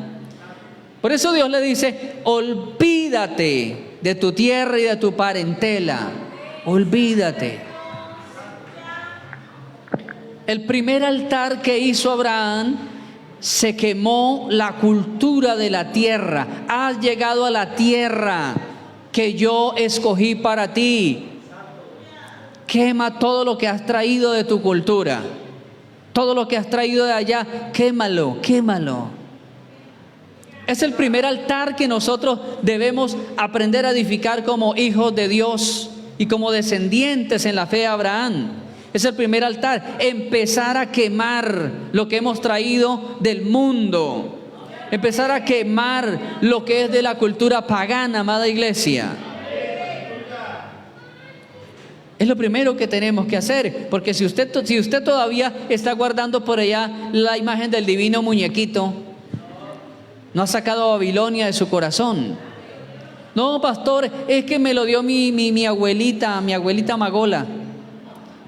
A: Por eso Dios le dice: olvídate de tu tierra y de tu parentela, olvídate. El primer altar que hizo Abraham, se quemó la cultura de la tierra. Has llegado a la tierra que yo escogí para ti. Quema todo lo que has traído de tu cultura, todo lo que has traído de allá, quémalo, quémalo. Es el primer altar que nosotros debemos aprender a edificar como hijos de Dios y como descendientes en la fe de Abraham. Es el primer altar, empezar a quemar lo que hemos traído del mundo, empezar a quemar lo que es de la cultura pagana, amada iglesia. Es lo primero que tenemos que hacer, porque si usted todavía está guardando por allá la imagen del divino muñequito, no ha sacado a Babilonia de su corazón. No, pastor, es que me lo dio mi abuelita Magola.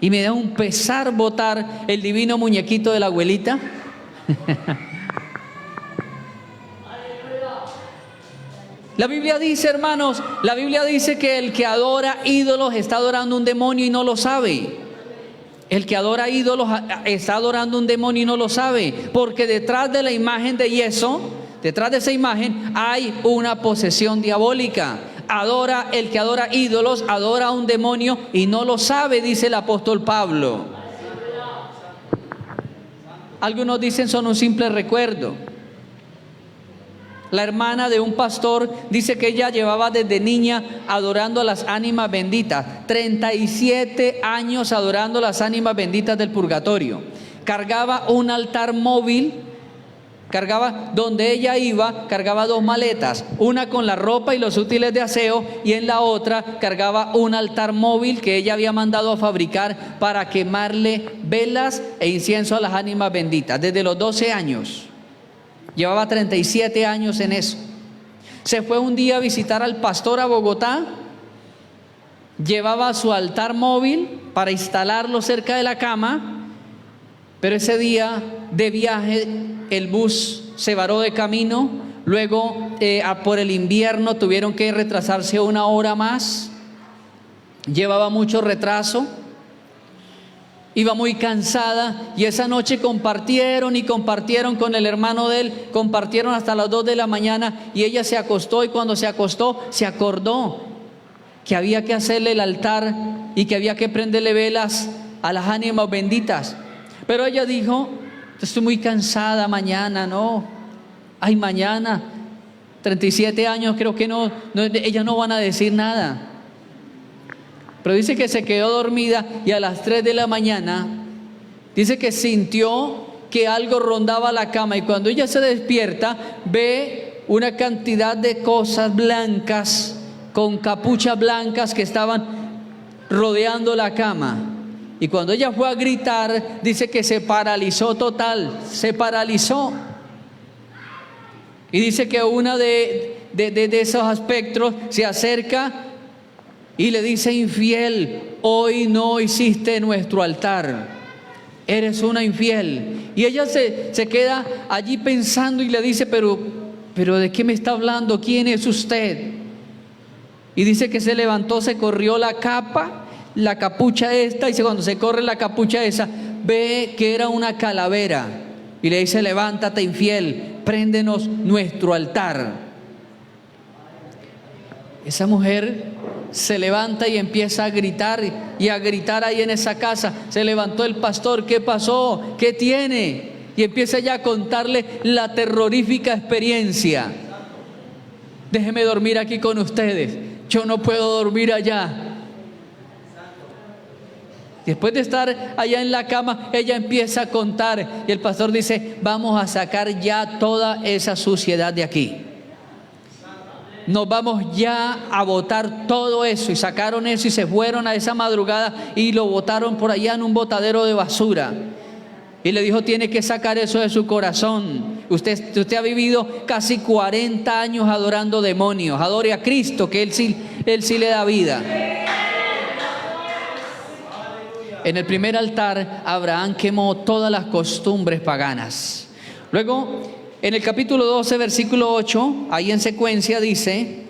A: Y me da un pesar botar el divino muñequito de la abuelita. La Biblia dice, hermanos, la Biblia dice que el que adora ídolos está adorando un demonio y no lo sabe. El que adora ídolos está adorando un demonio y no lo sabe, porque detrás de la imagen de yeso, detrás de esa imagen hay una posesión diabólica. El que adora ídolos, adora a un demonio y no lo sabe, dice el apóstol Pablo. Algunos dicen son un simple recuerdo. La hermana de un pastor dice que ella llevaba desde niña adorando a las ánimas benditas, 37 años adorando las ánimas benditas del purgatorio. Cargaba un altar móvil, donde ella iba, cargaba 2 maletas, una con la ropa y los útiles de aseo, y en la otra cargaba un altar móvil que ella había mandado a fabricar para quemarle velas e incienso a las ánimas benditas, desde los 12 años. Llevaba 37 años en eso. Se fue un día a visitar al pastor a Bogotá, llevaba su altar móvil para instalarlo cerca de la cama, pero ese día de viaje el bus se varó de camino, luego por el invierno tuvieron que retrasarse 1 hora más, llevaba mucho retraso, iba muy cansada, y esa noche compartieron con el hermano de él, compartieron hasta las 2 de la mañana, y ella se acostó, y cuando se acostó se acordó que había que hacerle el altar y que había que prenderle velas a las ánimas benditas. Pero ella dijo: estoy muy cansada, mañana mañana, 37 años, creo que ellas no van a decir nada. Pero dice que se quedó dormida, y a las 3 de la mañana dice que sintió que algo rondaba la cama, y cuando ella se despierta ve una cantidad de cosas blancas con capuchas blancas que estaban rodeando la cama. Y cuando ella fue a gritar, dice que se paralizó total, se paralizó. Y dice que una de esos espectros se acerca y le dice: infiel, hoy no hiciste nuestro altar, eres una infiel. Y ella se queda allí pensando y le dice: pero ¿de qué me está hablando? ¿Quién es usted? Y dice que se levantó, se corrió la capucha esta, y cuando se corre la capucha esa, ve que era una calavera y le dice: levántate, infiel, préndenos nuestro altar. Esa mujer se levanta y empieza a gritar ahí en esa casa. Se levantó el pastor: ¿qué pasó? ¿Qué tiene? Y empieza ya a contarle la terrorífica experiencia. Déjeme dormir aquí con ustedes, yo no puedo dormir allá. Después de estar allá en la cama, ella empieza a contar y el pastor dice: vamos a sacar ya toda esa suciedad de aquí. Nos vamos ya a botar todo eso. Y sacaron eso y se fueron a esa madrugada y lo botaron por allá en un botadero de basura. Y le dijo: tiene que sacar eso de su corazón. Usted ha vivido casi 40 años adorando demonios. Adore a Cristo, que Él sí le da vida. En el primer altar, Abraham quemó todas las costumbres paganas. Luego, en el capítulo 12, versículo 8, ahí en secuencia dice: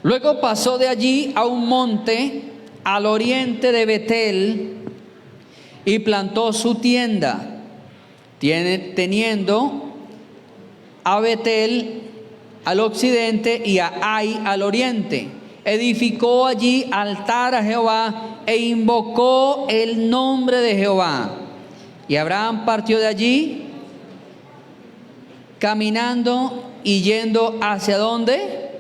A: luego pasó de allí a un monte al oriente de Betel y plantó su tienda, teniendo a Betel al occidente y a Ai al oriente. Edificó allí altar a Jehová e invocó el nombre de Jehová. Y Abraham partió de allí caminando y yendo ¿hacia dónde?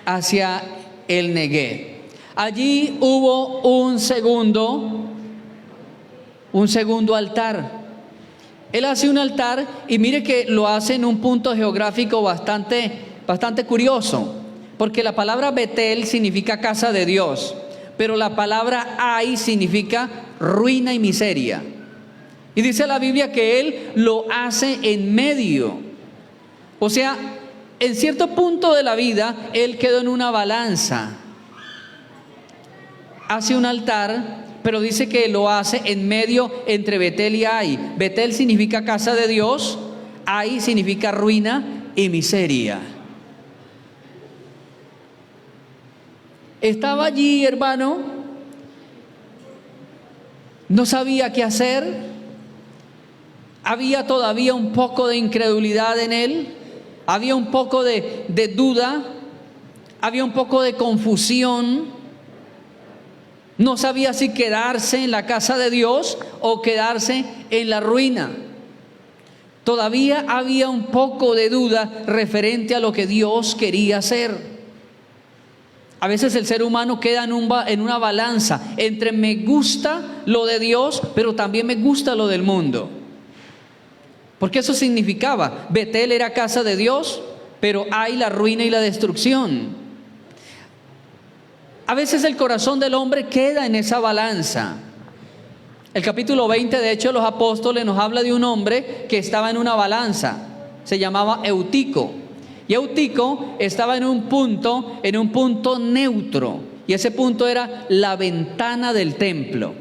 A: Hacia el Neguev. Allí hubo un segundo altar. Él hace un altar y mire que lo hace en un punto geográfico bastante curioso. Porque la palabra Betel significa casa de Dios, pero la palabra Ai significa ruina y miseria. Y dice la Biblia que Él lo hace en medio. O sea, en cierto punto de la vida, Él quedó en una balanza. Hace un altar, pero dice que lo hace en medio entre Betel y Ai. Betel significa casa de Dios, Ai significa ruina y miseria. Estaba allí, hermano, no sabía qué hacer, había todavía un poco de incredulidad en él, había un poco de duda, había un poco de confusión, no sabía si quedarse en la casa de Dios o quedarse en la ruina. Todavía había un poco de duda referente a lo que Dios quería hacer. A veces el ser humano queda en una balanza entre me gusta lo de Dios, pero también me gusta lo del mundo. Porque eso significaba, Betel era casa de Dios, pero hay la ruina y la destrucción. A veces el corazón del hombre queda en esa balanza. El capítulo 20 de Hechos de los Apóstoles nos habla de un hombre que estaba en una balanza. Se llamaba Eutico. Y Eutico estaba en un punto neutro. Y ese punto era la ventana del templo.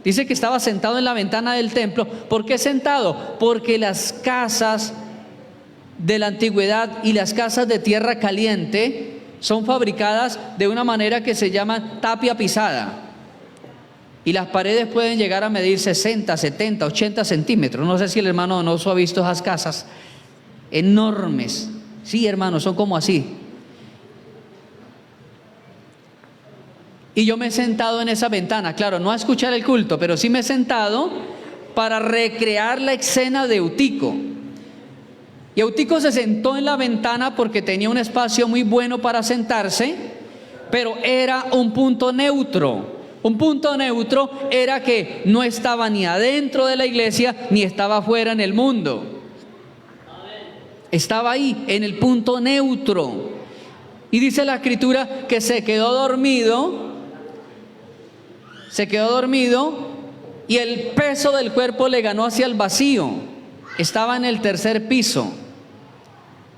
A: Dice que estaba sentado en la ventana del templo. ¿Por qué sentado? Porque las casas de la antigüedad y las casas de tierra caliente son fabricadas de una manera que se llama tapia pisada. Y las paredes pueden llegar a medir 60, 70, 80 centímetros. No sé si el hermano Donoso ha visto esas casas enormes. Sí, hermano, son como así. Y yo me he sentado en esa ventana, claro, no a escuchar el culto, pero sí me he sentado para recrear la escena de Eutico. Y Eutico se sentó en la ventana porque tenía un espacio muy bueno para sentarse, pero era un punto neutro. Un punto neutro era que no estaba ni adentro de la iglesia ni estaba afuera en el mundo. Estaba ahí, en el punto neutro. Y dice la Escritura que se quedó dormido y el peso del cuerpo le ganó hacia el vacío. Estaba en el tercer piso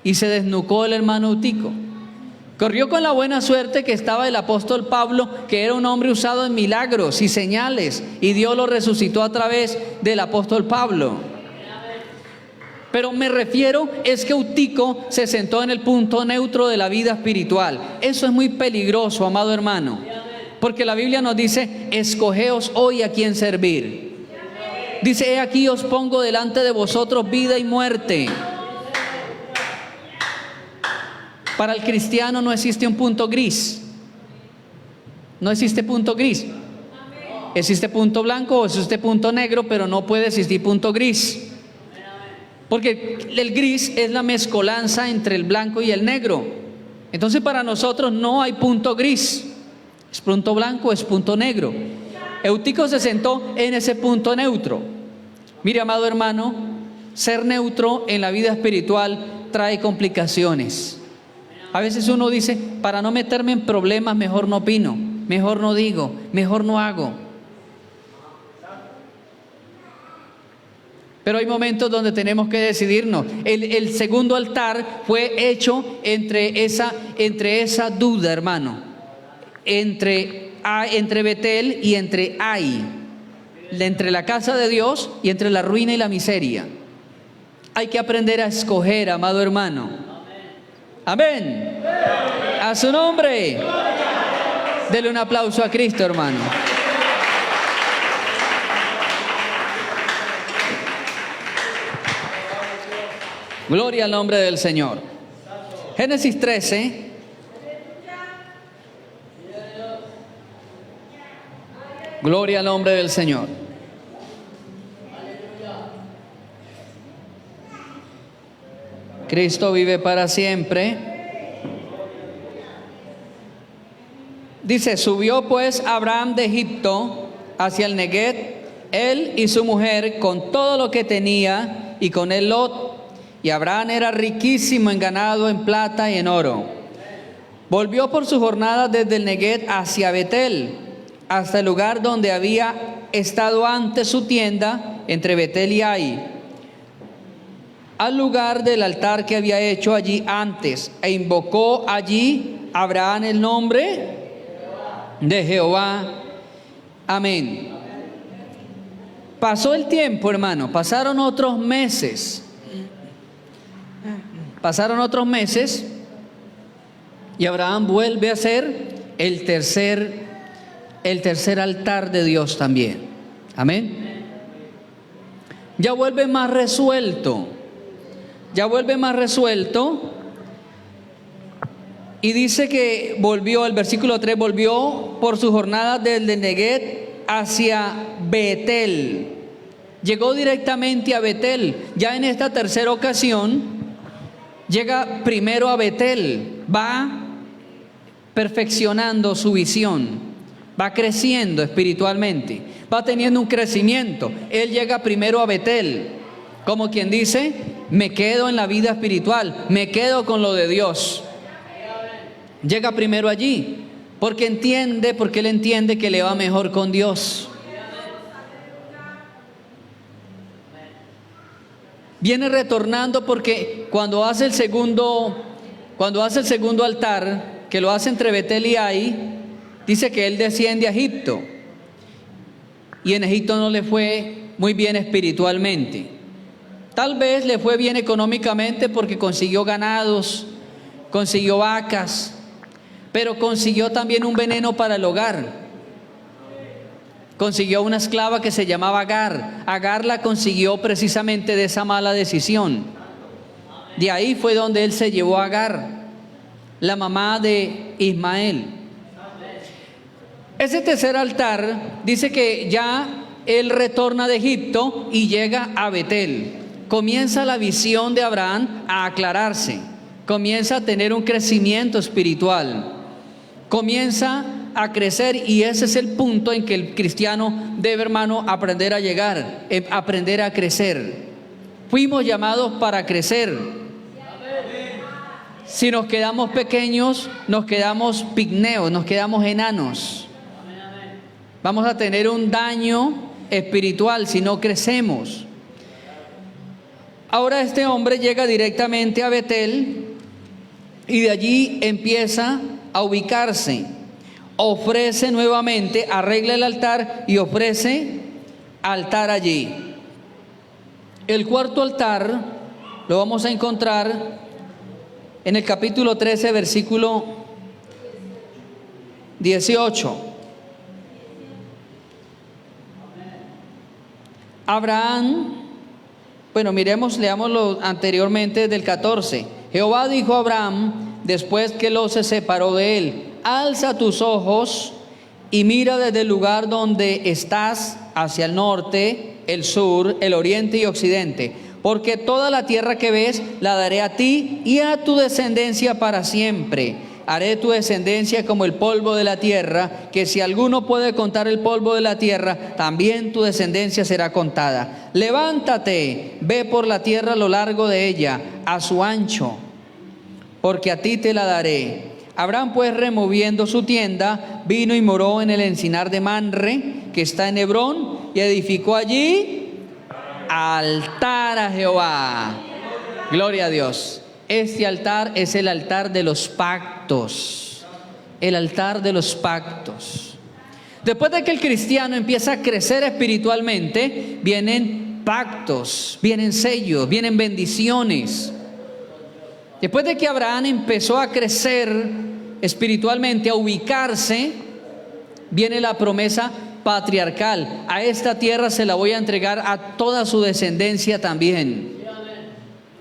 A: y se desnucó el hermano Eutico. Corrió con la buena suerte que estaba el apóstol Pablo, que era un hombre usado en milagros y señales, y Dios lo resucitó a través del apóstol Pablo. Pero me refiero es que Eutico se sentó en el punto neutro de la vida espiritual. Eso es muy peligroso, amado hermano, porque la Biblia nos dice: escogeos hoy a quién servir. Dice: he aquí os pongo delante de vosotros vida y muerte. Para el cristiano no existe un punto gris. No existe punto gris. Existe punto blanco o existe punto negro, pero no puede existir punto gris. Porque el gris es la mezcolanza entre el blanco y el negro. Entonces para nosotros no hay punto gris. Es punto blanco, es punto negro. Eutico se sentó en ese punto neutro. Mire, amado hermano, ser neutro en la vida espiritual trae complicaciones. A veces uno dice: para no meterme en problemas, mejor no opino, mejor no digo, mejor no hago. Pero hay momentos donde tenemos que decidirnos. El segundo altar fue hecho entre esa duda, hermano, entre Betel y entre Ai, entre la casa de Dios y entre la ruina y la miseria. Hay que aprender a escoger, amado hermano. Amén. A su nombre. Dele un aplauso a Cristo, hermano. Gloria al nombre del Señor. Génesis 13. Gloria al nombre del Señor. Cristo vive para siempre. Dice: subió pues Abraham de Egipto hacia el Neguev, él y su mujer, con todo lo que tenía, y con él Lot. Y Abraham era riquísimo en ganado, en plata y en oro. Volvió por su jornada desde el Neguev hacia Betel, hasta el lugar donde había estado antes su tienda, entre Betel y Ai, al lugar del altar que había hecho allí antes, e invocó allí Abraham el nombre de Jehová. Amén. Pasó el tiempo, hermano, pasaron otros meses. Y Abraham vuelve a ser el tercer altar de Dios también. Amén. Ya vuelve más resuelto. Y dice que volvió, el versículo 3, volvió por su jornada desde Neguev hacia Betel. Llegó directamente a Betel. Ya en esta tercera ocasión llega primero a Betel, va perfeccionando su visión, va creciendo espiritualmente, va teniendo un crecimiento. Él llega primero a Betel, como quien dice: me quedo en la vida espiritual, me quedo con lo de Dios. Llega primero allí, porque él entiende que le va mejor con Dios. Viene retornando porque cuando hace el segundo altar, que lo hace entre Betel y Ai, dice que él desciende a Egipto. Y en Egipto no le fue muy bien espiritualmente. Tal vez le fue bien económicamente porque consiguió ganados, consiguió vacas, pero consiguió también un veneno para el hogar. Consiguió una esclava que se llamaba Agar. Agar la consiguió precisamente de esa mala decisión. De ahí fue donde él se llevó a Agar, la mamá de Ismael. Ese tercer altar dice que ya él retorna de Egipto y llega a Betel. Comienza la visión de Abraham a aclararse. Comienza a tener un crecimiento espiritual. Comienza a crecer, y ese es el punto en que el cristiano debe, hermano, aprender a llegar, aprender a crecer. Fuimos llamados para crecer. Si nos quedamos pequeños, nos quedamos pigmeos, nos quedamos enanos. Vamos a tener un daño espiritual si no crecemos. Ahora este hombre llega directamente a Betel y de allí empieza a ubicarse. Ofrece nuevamente, arregla el altar y ofrece altar allí. El cuarto altar lo vamos a encontrar en el capítulo 13, versículo 18. Abraham, bueno, leámoslo anteriormente del 14. Jehová dijo a Abraham, después que Lot se separó de él: alza tus ojos y mira desde el lugar donde estás hacia el norte, el sur, el oriente y occidente, porque toda la tierra que ves la daré a ti y a tu descendencia para siempre. Haré tu descendencia como el polvo de la tierra, que si alguno puede contar el polvo de la tierra, también tu descendencia será contada. Levántate, ve por la tierra a lo largo de ella, a su ancho, porque a ti te la daré. Abraham, pues, removiendo su tienda, vino y moró en el encinar de Manre, que está en Hebrón, y edificó allí altar a Jehová. Gloria a Dios. Este altar es el altar de los pactos. El altar de los pactos. Después de que el cristiano empieza a crecer espiritualmente, vienen pactos, vienen sellos, vienen bendiciones. Después de que Abraham empezó a crecer espiritualmente, a ubicarse, viene la promesa patriarcal. A esta tierra se la voy a entregar a toda su descendencia también.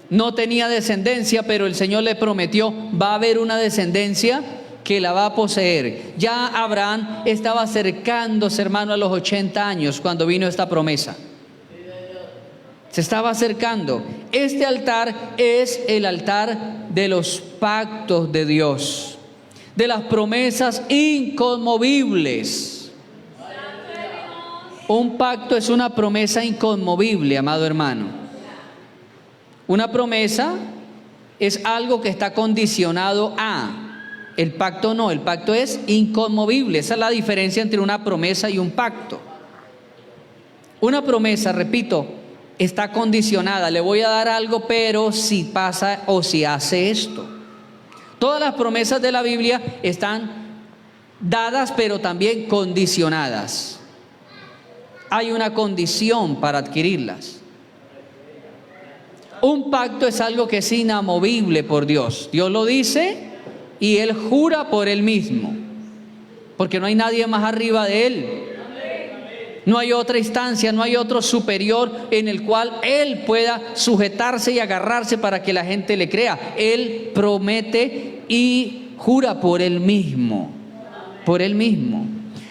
A: No tenía descendencia, pero el Señor le prometió: va a haber una descendencia que la va a poseer. Ya Abraham estaba acercándose, hermano, a los 80 años cuando vino esta promesa. Se estaba acercando. Este altar es el altar de los pactos de Dios, de las promesas inconmovibles. Un pacto es una promesa inconmovible, amado hermano. Una promesa es algo que está condicionado a. El pacto no, el pacto es inconmovible. Esa es la diferencia entre una promesa y un pacto. Una promesa, repito, está condicionada. Le voy a dar algo, pero si pasa o si hace esto. Todas las promesas de la Biblia están dadas, pero también condicionadas. Hay una condición para adquirirlas. Un pacto es algo que es inamovible por Dios. Dios lo dice y Él jura por Él mismo, porque no hay nadie más arriba de Él. No hay otra instancia, no hay otro superior en el cual Él pueda sujetarse y agarrarse para que la gente le crea. Él promete y jura por Él mismo, por Él mismo.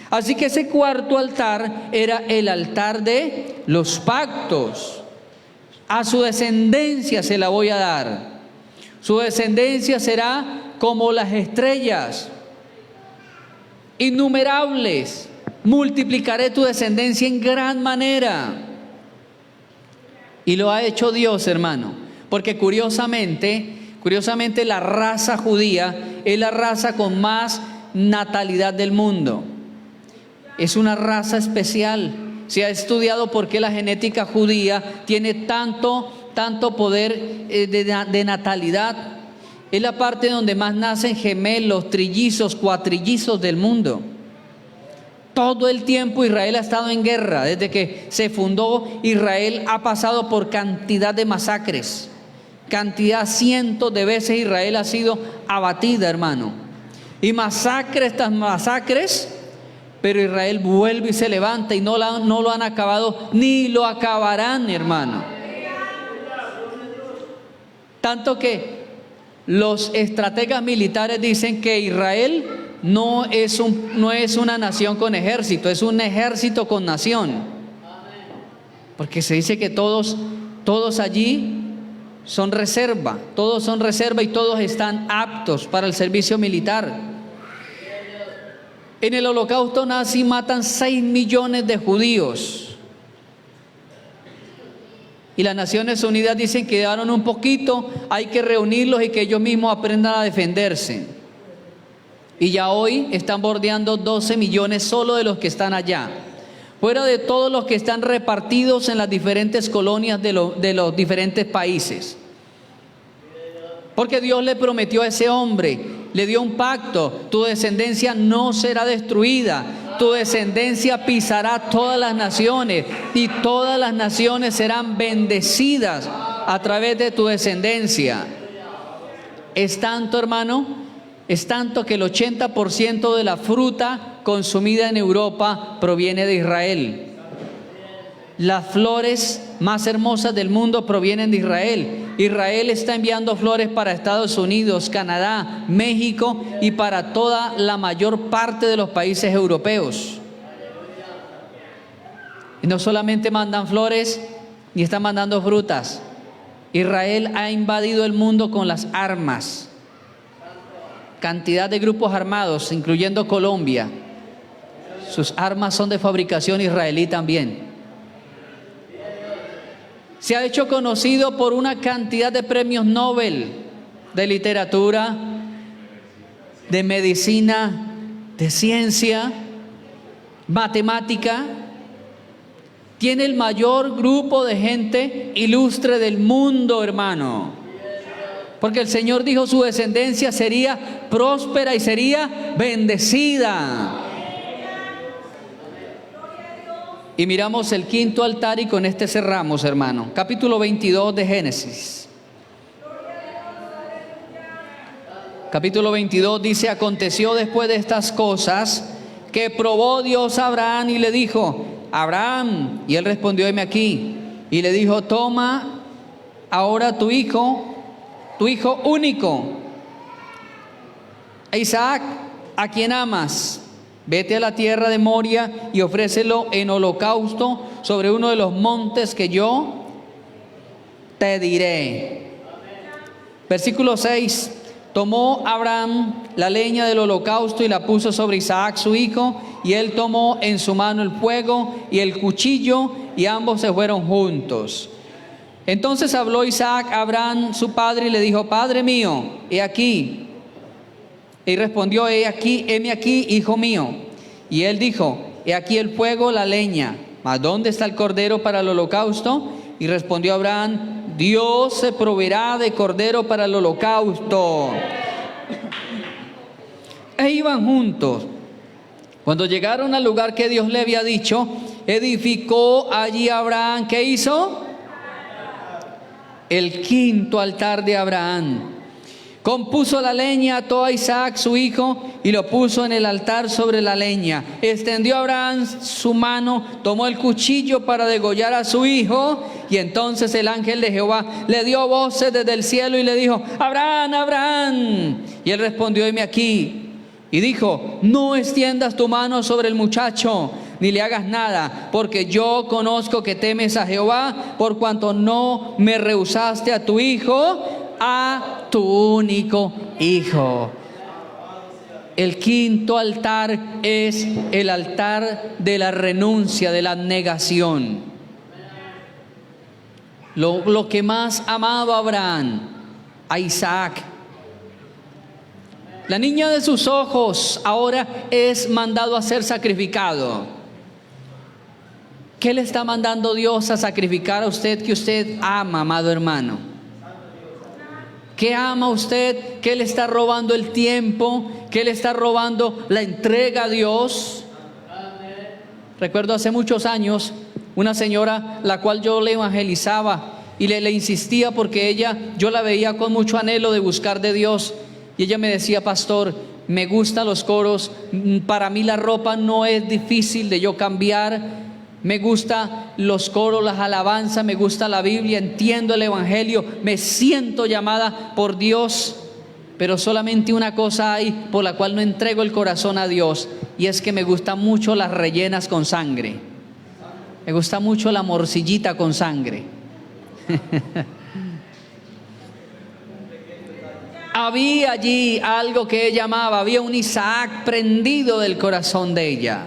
A: Así que ese cuarto altar era el altar de los pactos. A su descendencia se la voy a dar. Su descendencia será como las estrellas, innumerables. Multiplicaré tu descendencia en gran manera. Y lo ha hecho Dios, hermano, porque curiosamente la raza judía es la raza con más natalidad del mundo. Es una raza especial. Se ha estudiado por qué la genética judía tiene tanto poder de natalidad. Es la parte donde más nacen gemelos, trillizos, cuatrillizos del mundo. Todo el tiempo Israel ha estado en guerra. Desde que se fundó, Israel ha pasado por cantidad de masacres. Cientos de veces Israel ha sido abatida, hermano. Y masacres tras masacres, pero Israel vuelve y se levanta y no lo han acabado ni lo acabarán, hermano. Tanto que los estrategas militares dicen que Israel no es una nación con ejército, es un ejército con nación. Porque se dice que todos allí son reserva, y todos están aptos para el servicio militar. En el holocausto nazi matan 6 millones de judíos. Y las Naciones Unidas dicen que quedaron un poquito, hay que reunirlos y que ellos mismos aprendan a defenderse. Y ya hoy están bordeando 12 millones solo de los que están allá. Fuera de todos los que están repartidos en las diferentes colonias de los diferentes países. Porque Dios le prometió a ese hombre, le dio un pacto: tu descendencia no será destruida, tu descendencia pisará todas las naciones y todas las naciones serán bendecidas a través de tu descendencia. Es tanto, hermano, es tanto que el 80% de la fruta consumida en Europa proviene de Israel. Las flores más hermosas del mundo provienen de Israel. Israel está enviando flores para Estados Unidos, Canadá, México y para toda la mayor parte de los países europeos. Y no solamente mandan flores, ni están mandando frutas. Israel ha invadido el mundo con las armas. Cantidad de grupos armados, incluyendo Colombia. Sus armas son de fabricación israelí también. Se ha hecho conocido por una cantidad de premios Nobel de literatura, de medicina, de ciencia, matemática. Tiene el mayor grupo de gente ilustre del mundo, hermano. Porque el Señor dijo su descendencia sería próspera y sería bendecida. Y miramos el quinto altar y con este cerramos, hermano. Capítulo 22 de Génesis. Capítulo 22 dice: aconteció después de estas cosas que probó Dios a Abraham y le dijo: Abraham, y él respondió: heme aquí. Y le dijo: toma ahora tu hijo único, a Isaac, a quien amas. Vete a la tierra de Moria y ofrécelo en holocausto sobre uno de los montes que yo te diré. Versículo 6. Tomó Abraham la leña del holocausto y la puso sobre Isaac su hijo, y él tomó en su mano el fuego y el cuchillo, y ambos se fueron juntos. Entonces habló Isaac a Abraham su padre y le dijo: Padre mío, he aquí. Y respondió: heme aquí, hijo mío. Y él dijo: he aquí el fuego, la leña, mas ¿dónde está el cordero para el holocausto? Y respondió Abraham: Dios se proveerá de cordero para el holocausto. E iban juntos. Cuando llegaron al lugar que Dios le había dicho, edificó allí Abraham, ¿qué hizo? El quinto altar de Abraham. Compuso la leña, ató a Isaac su hijo y lo puso en el altar sobre la leña. Extendió Abraham su mano, tomó el cuchillo para degollar a su hijo, y entonces el ángel de Jehová le dio voces desde el cielo y le dijo: Abraham, Abraham. Y él respondió: heme aquí. Y dijo: no extiendas tu mano sobre el muchacho, ni le hagas nada, porque yo conozco que temes a Jehová, por cuanto no me rehusaste a tu hijo, a tu único hijo. El quinto altar es el altar de la renuncia, de la abnegación. Lo que más amaba Abraham, a Isaac. La niña de sus ojos ahora es mandado a ser sacrificado. ¿Qué le está mandando Dios a sacrificar a usted que usted ama, amado hermano? ¿Qué ama usted? ¿Qué le está robando el tiempo? ¿Qué le está robando la entrega a Dios? Recuerdo hace muchos años una señora la cual yo le evangelizaba y le insistía porque yo la veía con mucho anhelo de buscar de Dios. Y ella me decía: pastor, me gustan los coros, para mí la ropa no es difícil de yo cambiar, me gusta los coros, las alabanzas, me gusta la Biblia, entiendo el evangelio, me siento llamada por Dios, pero solamente una cosa hay por la cual no entrego el corazón a Dios, y es que me gustan mucho las rellenas con sangre, me gusta mucho la morcillita con sangre. Había allí algo que ella amaba, había un Isaac prendido del corazón de ella.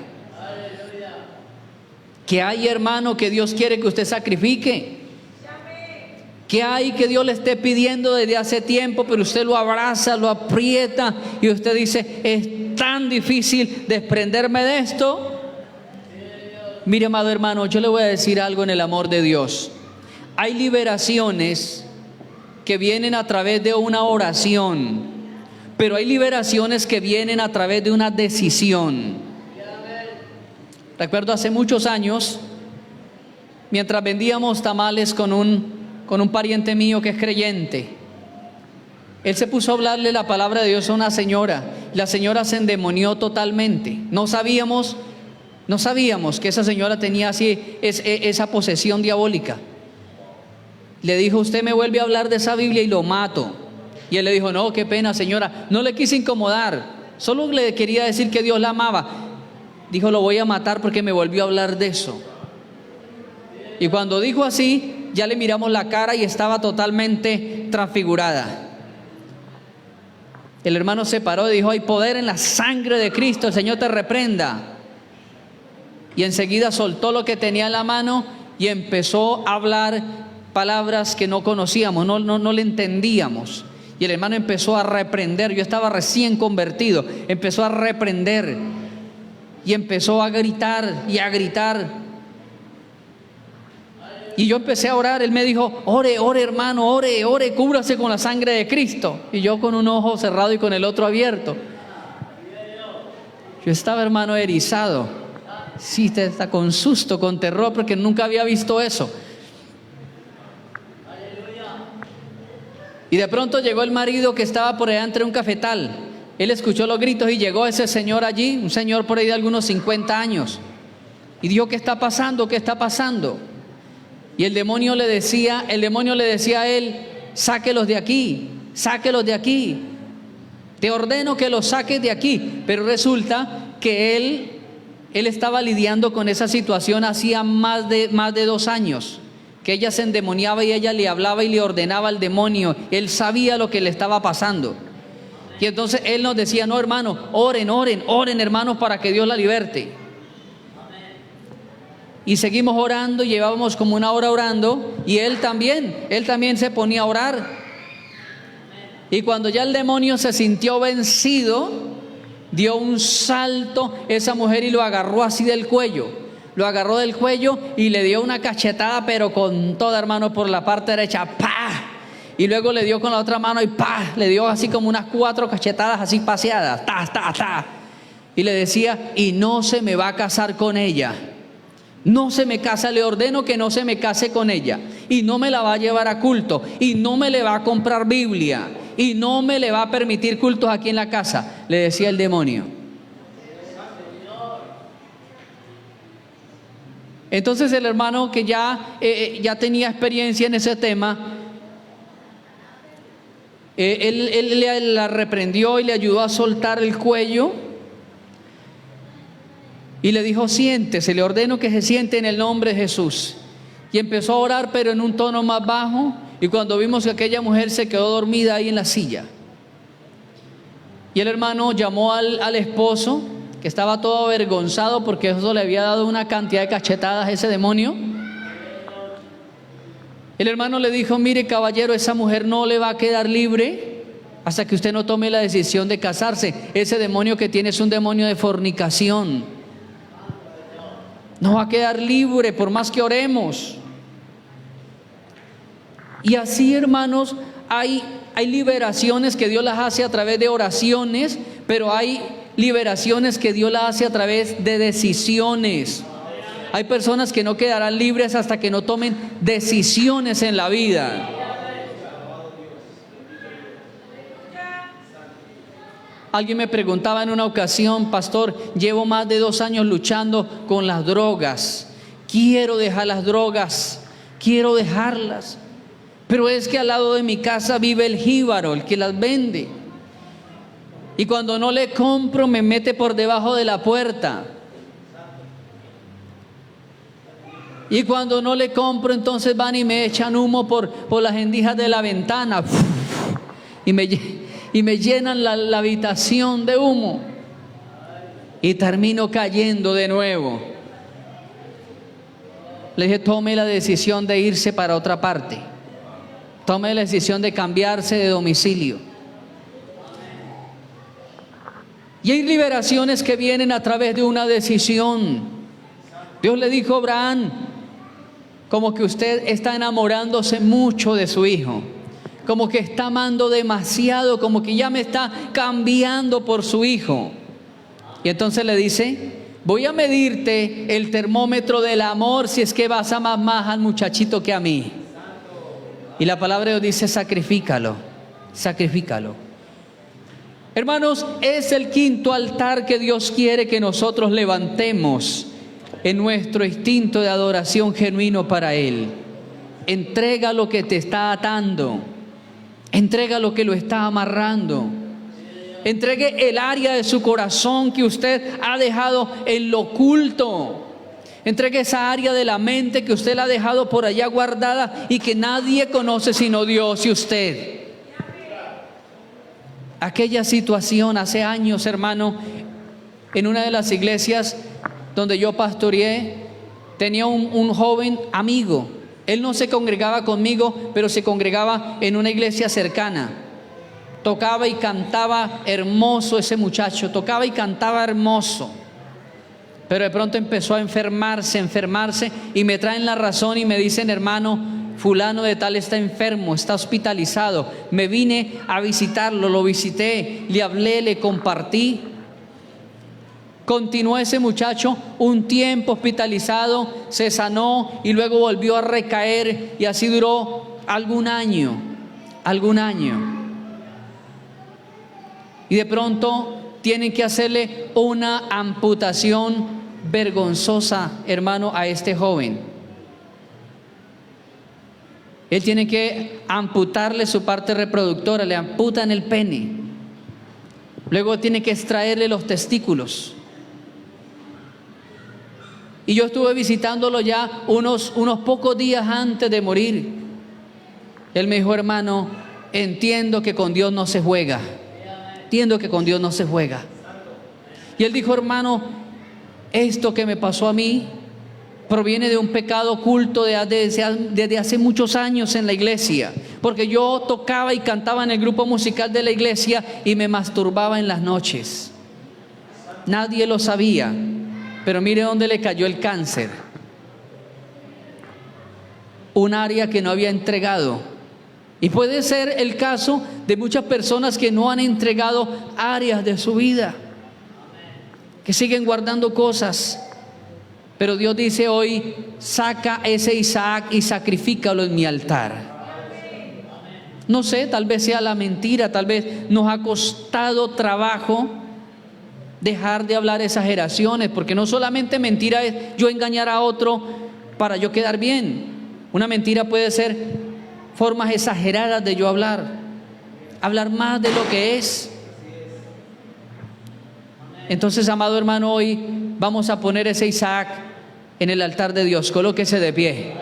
A: ¿Qué hay, hermano, que Dios quiere que usted sacrifique? ¿Qué hay que Dios le esté pidiendo desde hace tiempo, pero usted lo abraza, lo aprieta y usted dice: es tan difícil desprenderme de esto? Mire, amado hermano, yo le voy a decir algo en el amor de Dios. Hay liberaciones que vienen a través de una oración, pero hay liberaciones que vienen a través de una decisión. Recuerdo hace muchos años, mientras vendíamos tamales con con un pariente mío que es creyente. Él se puso a hablarle la palabra de Dios a una señora. La señora se endemonió totalmente. No sabíamos que esa señora tenía así esa posesión diabólica. Le dijo: usted me vuelve a hablar de esa Biblia y lo mato. Y él le dijo: no, qué pena, señora. No le quise incomodar, solo le quería decir que Dios la amaba. Dijo: lo voy a matar porque me volvió a hablar de eso. Y cuando dijo así, ya le miramos la cara y estaba totalmente transfigurada. El hermano se paró y dijo: hay poder en la sangre de Cristo, el Señor te reprenda. Y enseguida soltó lo que tenía en la mano y empezó a hablar palabras que no conocíamos, no le entendíamos. Y el hermano empezó a reprender. Yo estaba recién convertido. Empezó a reprender y empezó a gritar y a gritar. Y yo empecé a orar. Él me dijo: ore, ore hermano, ore, ore, cúbrase con la sangre de Cristo. Y yo con un ojo cerrado y con el otro abierto. Yo estaba, hermano, erizado. Sí, está con susto, con terror, porque nunca había visto eso. Y de pronto llegó el marido que estaba por allá entre un cafetal. Él escuchó los gritos y llegó ese señor allí, un señor por ahí de algunos 50 años. Y dijo: ¿qué está pasando? ¿Qué está pasando? Y el demonio le decía a él: sáquelos de aquí, sáquelos de aquí. Te ordeno que los saques de aquí. Pero resulta que él estaba lidiando con esa situación hacía más de 2 años. Que ella se endemoniaba y ella le hablaba y le ordenaba al demonio. Él sabía lo que le estaba pasando. Y entonces él nos decía: no, hermano, oren, oren, oren, hermanos, para que Dios la liberte. Y seguimos orando, llevábamos como 1 hora orando, y él también se ponía a orar. Y cuando ya el demonio se sintió vencido, dio un salto esa mujer y lo agarró así del cuello. Lo agarró del cuello y le dio una cachetada, pero con toda, hermano, por la parte derecha. ¡Pah! Y luego le dio con la otra mano y ¡pah! Le dio así como unas 4 cachetadas así paseadas. ¡Ta, ta, ta! Y le decía: y no se me va a casar con ella. No se me casa, le ordeno que no se me case con ella. Y no me la va a llevar a culto. Y no me le va a comprar Biblia. Y no me le va a permitir cultos aquí en la casa. Le decía el demonio. Entonces el hermano, que ya tenía experiencia en ese tema, él la reprendió y le ayudó a soltar el cuello. Y le dijo: siéntese, le ordeno que se siente en el nombre de Jesús. Y empezó a orar, pero en un tono más bajo. Y cuando vimos que aquella mujer se quedó dormida ahí en la silla. Y el hermano llamó al esposo, que estaba todo avergonzado porque eso le había dado una cantidad de cachetadas a ese demonio. El hermano le dijo: mire, caballero, esa mujer no le va a quedar libre hasta que usted no tome la decisión de casarse. Ese demonio que tiene es un demonio de fornicación. No va a quedar libre por más que oremos. Y así, hermanos, hay liberaciones que Dios las hace a través de oraciones, pero hay liberaciones que Dios las hace a través de decisiones. Hay personas que no quedarán libres hasta que no tomen decisiones en la vida. Alguien me preguntaba en una ocasión: pastor, llevo más de 2 años luchando con las drogas. Quiero dejar las drogas, quiero dejarlas. Pero es que al lado de mi casa vive el jíbaro, el que las vende. Y cuando no le compro, me mete por debajo de la puerta. Y cuando no le compro, entonces van y me echan humo por las rendijas de la ventana. Y me llenan la habitación de humo. Y termino cayendo de nuevo. Le dije: tome la decisión de irse para otra parte. Tome la decisión de cambiarse de domicilio. Y hay liberaciones que vienen a través de una decisión. Dios le dijo a Abraham: como que usted está enamorándose mucho de su hijo, como que está amando demasiado, como que ya me está cambiando por su hijo. Y entonces le dice: voy a medirte el termómetro del amor, si es que vas a amar más al muchachito que a mí. Y la palabra de Dios dice, sacrifícalo, sacrifícalo. Hermanos, es el quinto altar que Dios quiere que nosotros levantemos en nuestro instinto de adoración genuino para Él. Entrega lo que te está atando. Entrega lo que lo está amarrando. Entregue el área de su corazón que usted ha dejado en lo oculto. Entregue esa área de la mente que usted la ha dejado por allá guardada y que nadie conoce sino Dios y usted. Aquella situación hace años, hermano, en una de las iglesias donde yo pastoreé, tenía un joven amigo. Él no se congregaba conmigo, pero se congregaba en una iglesia cercana. Tocaba y cantaba hermoso ese muchacho, tocaba y cantaba hermoso. Pero de pronto empezó a enfermarse y me traen la razón y me dicen, hermano, fulano de tal está enfermo, está hospitalizado. Me vine a visitarlo, lo visité, le hablé, le compartí. Continuó ese muchacho un tiempo hospitalizado, se sanó y luego volvió a recaer y así duró algún año. Y de pronto tienen que hacerle una amputación vergonzosa, hermano, a este joven. Él tiene que amputarle su parte reproductora, le amputan el pene. Luego tiene que extraerle los testículos. Y yo estuve visitándolo ya unos pocos días antes de morir. Él me dijo, hermano, entiendo que con Dios no se juega. Entiendo que con Dios no se juega. Y él dijo, hermano, esto que me pasó a mí proviene de un pecado oculto desde hace muchos años en la iglesia. Porque yo tocaba y cantaba en el grupo musical de la iglesia y me masturbaba en las noches. Nadie lo sabía. Pero mire dónde le cayó el cáncer. Un área que no había entregado. Y puede ser el caso de muchas personas que no han entregado áreas de su vida, que siguen guardando cosas. Pero Dios dice hoy, saca ese Isaac y sacrifícalo en mi altar. No sé, tal vez sea la mentira, tal vez nos ha costado trabajo dejar de hablar exageraciones, porque no solamente mentira es yo engañar a otro para yo quedar bien. Una mentira puede ser formas exageradas de yo hablar más de lo que es. Entonces, amado hermano, hoy vamos a poner ese Isaac en el altar de Dios. Colóquese de pie.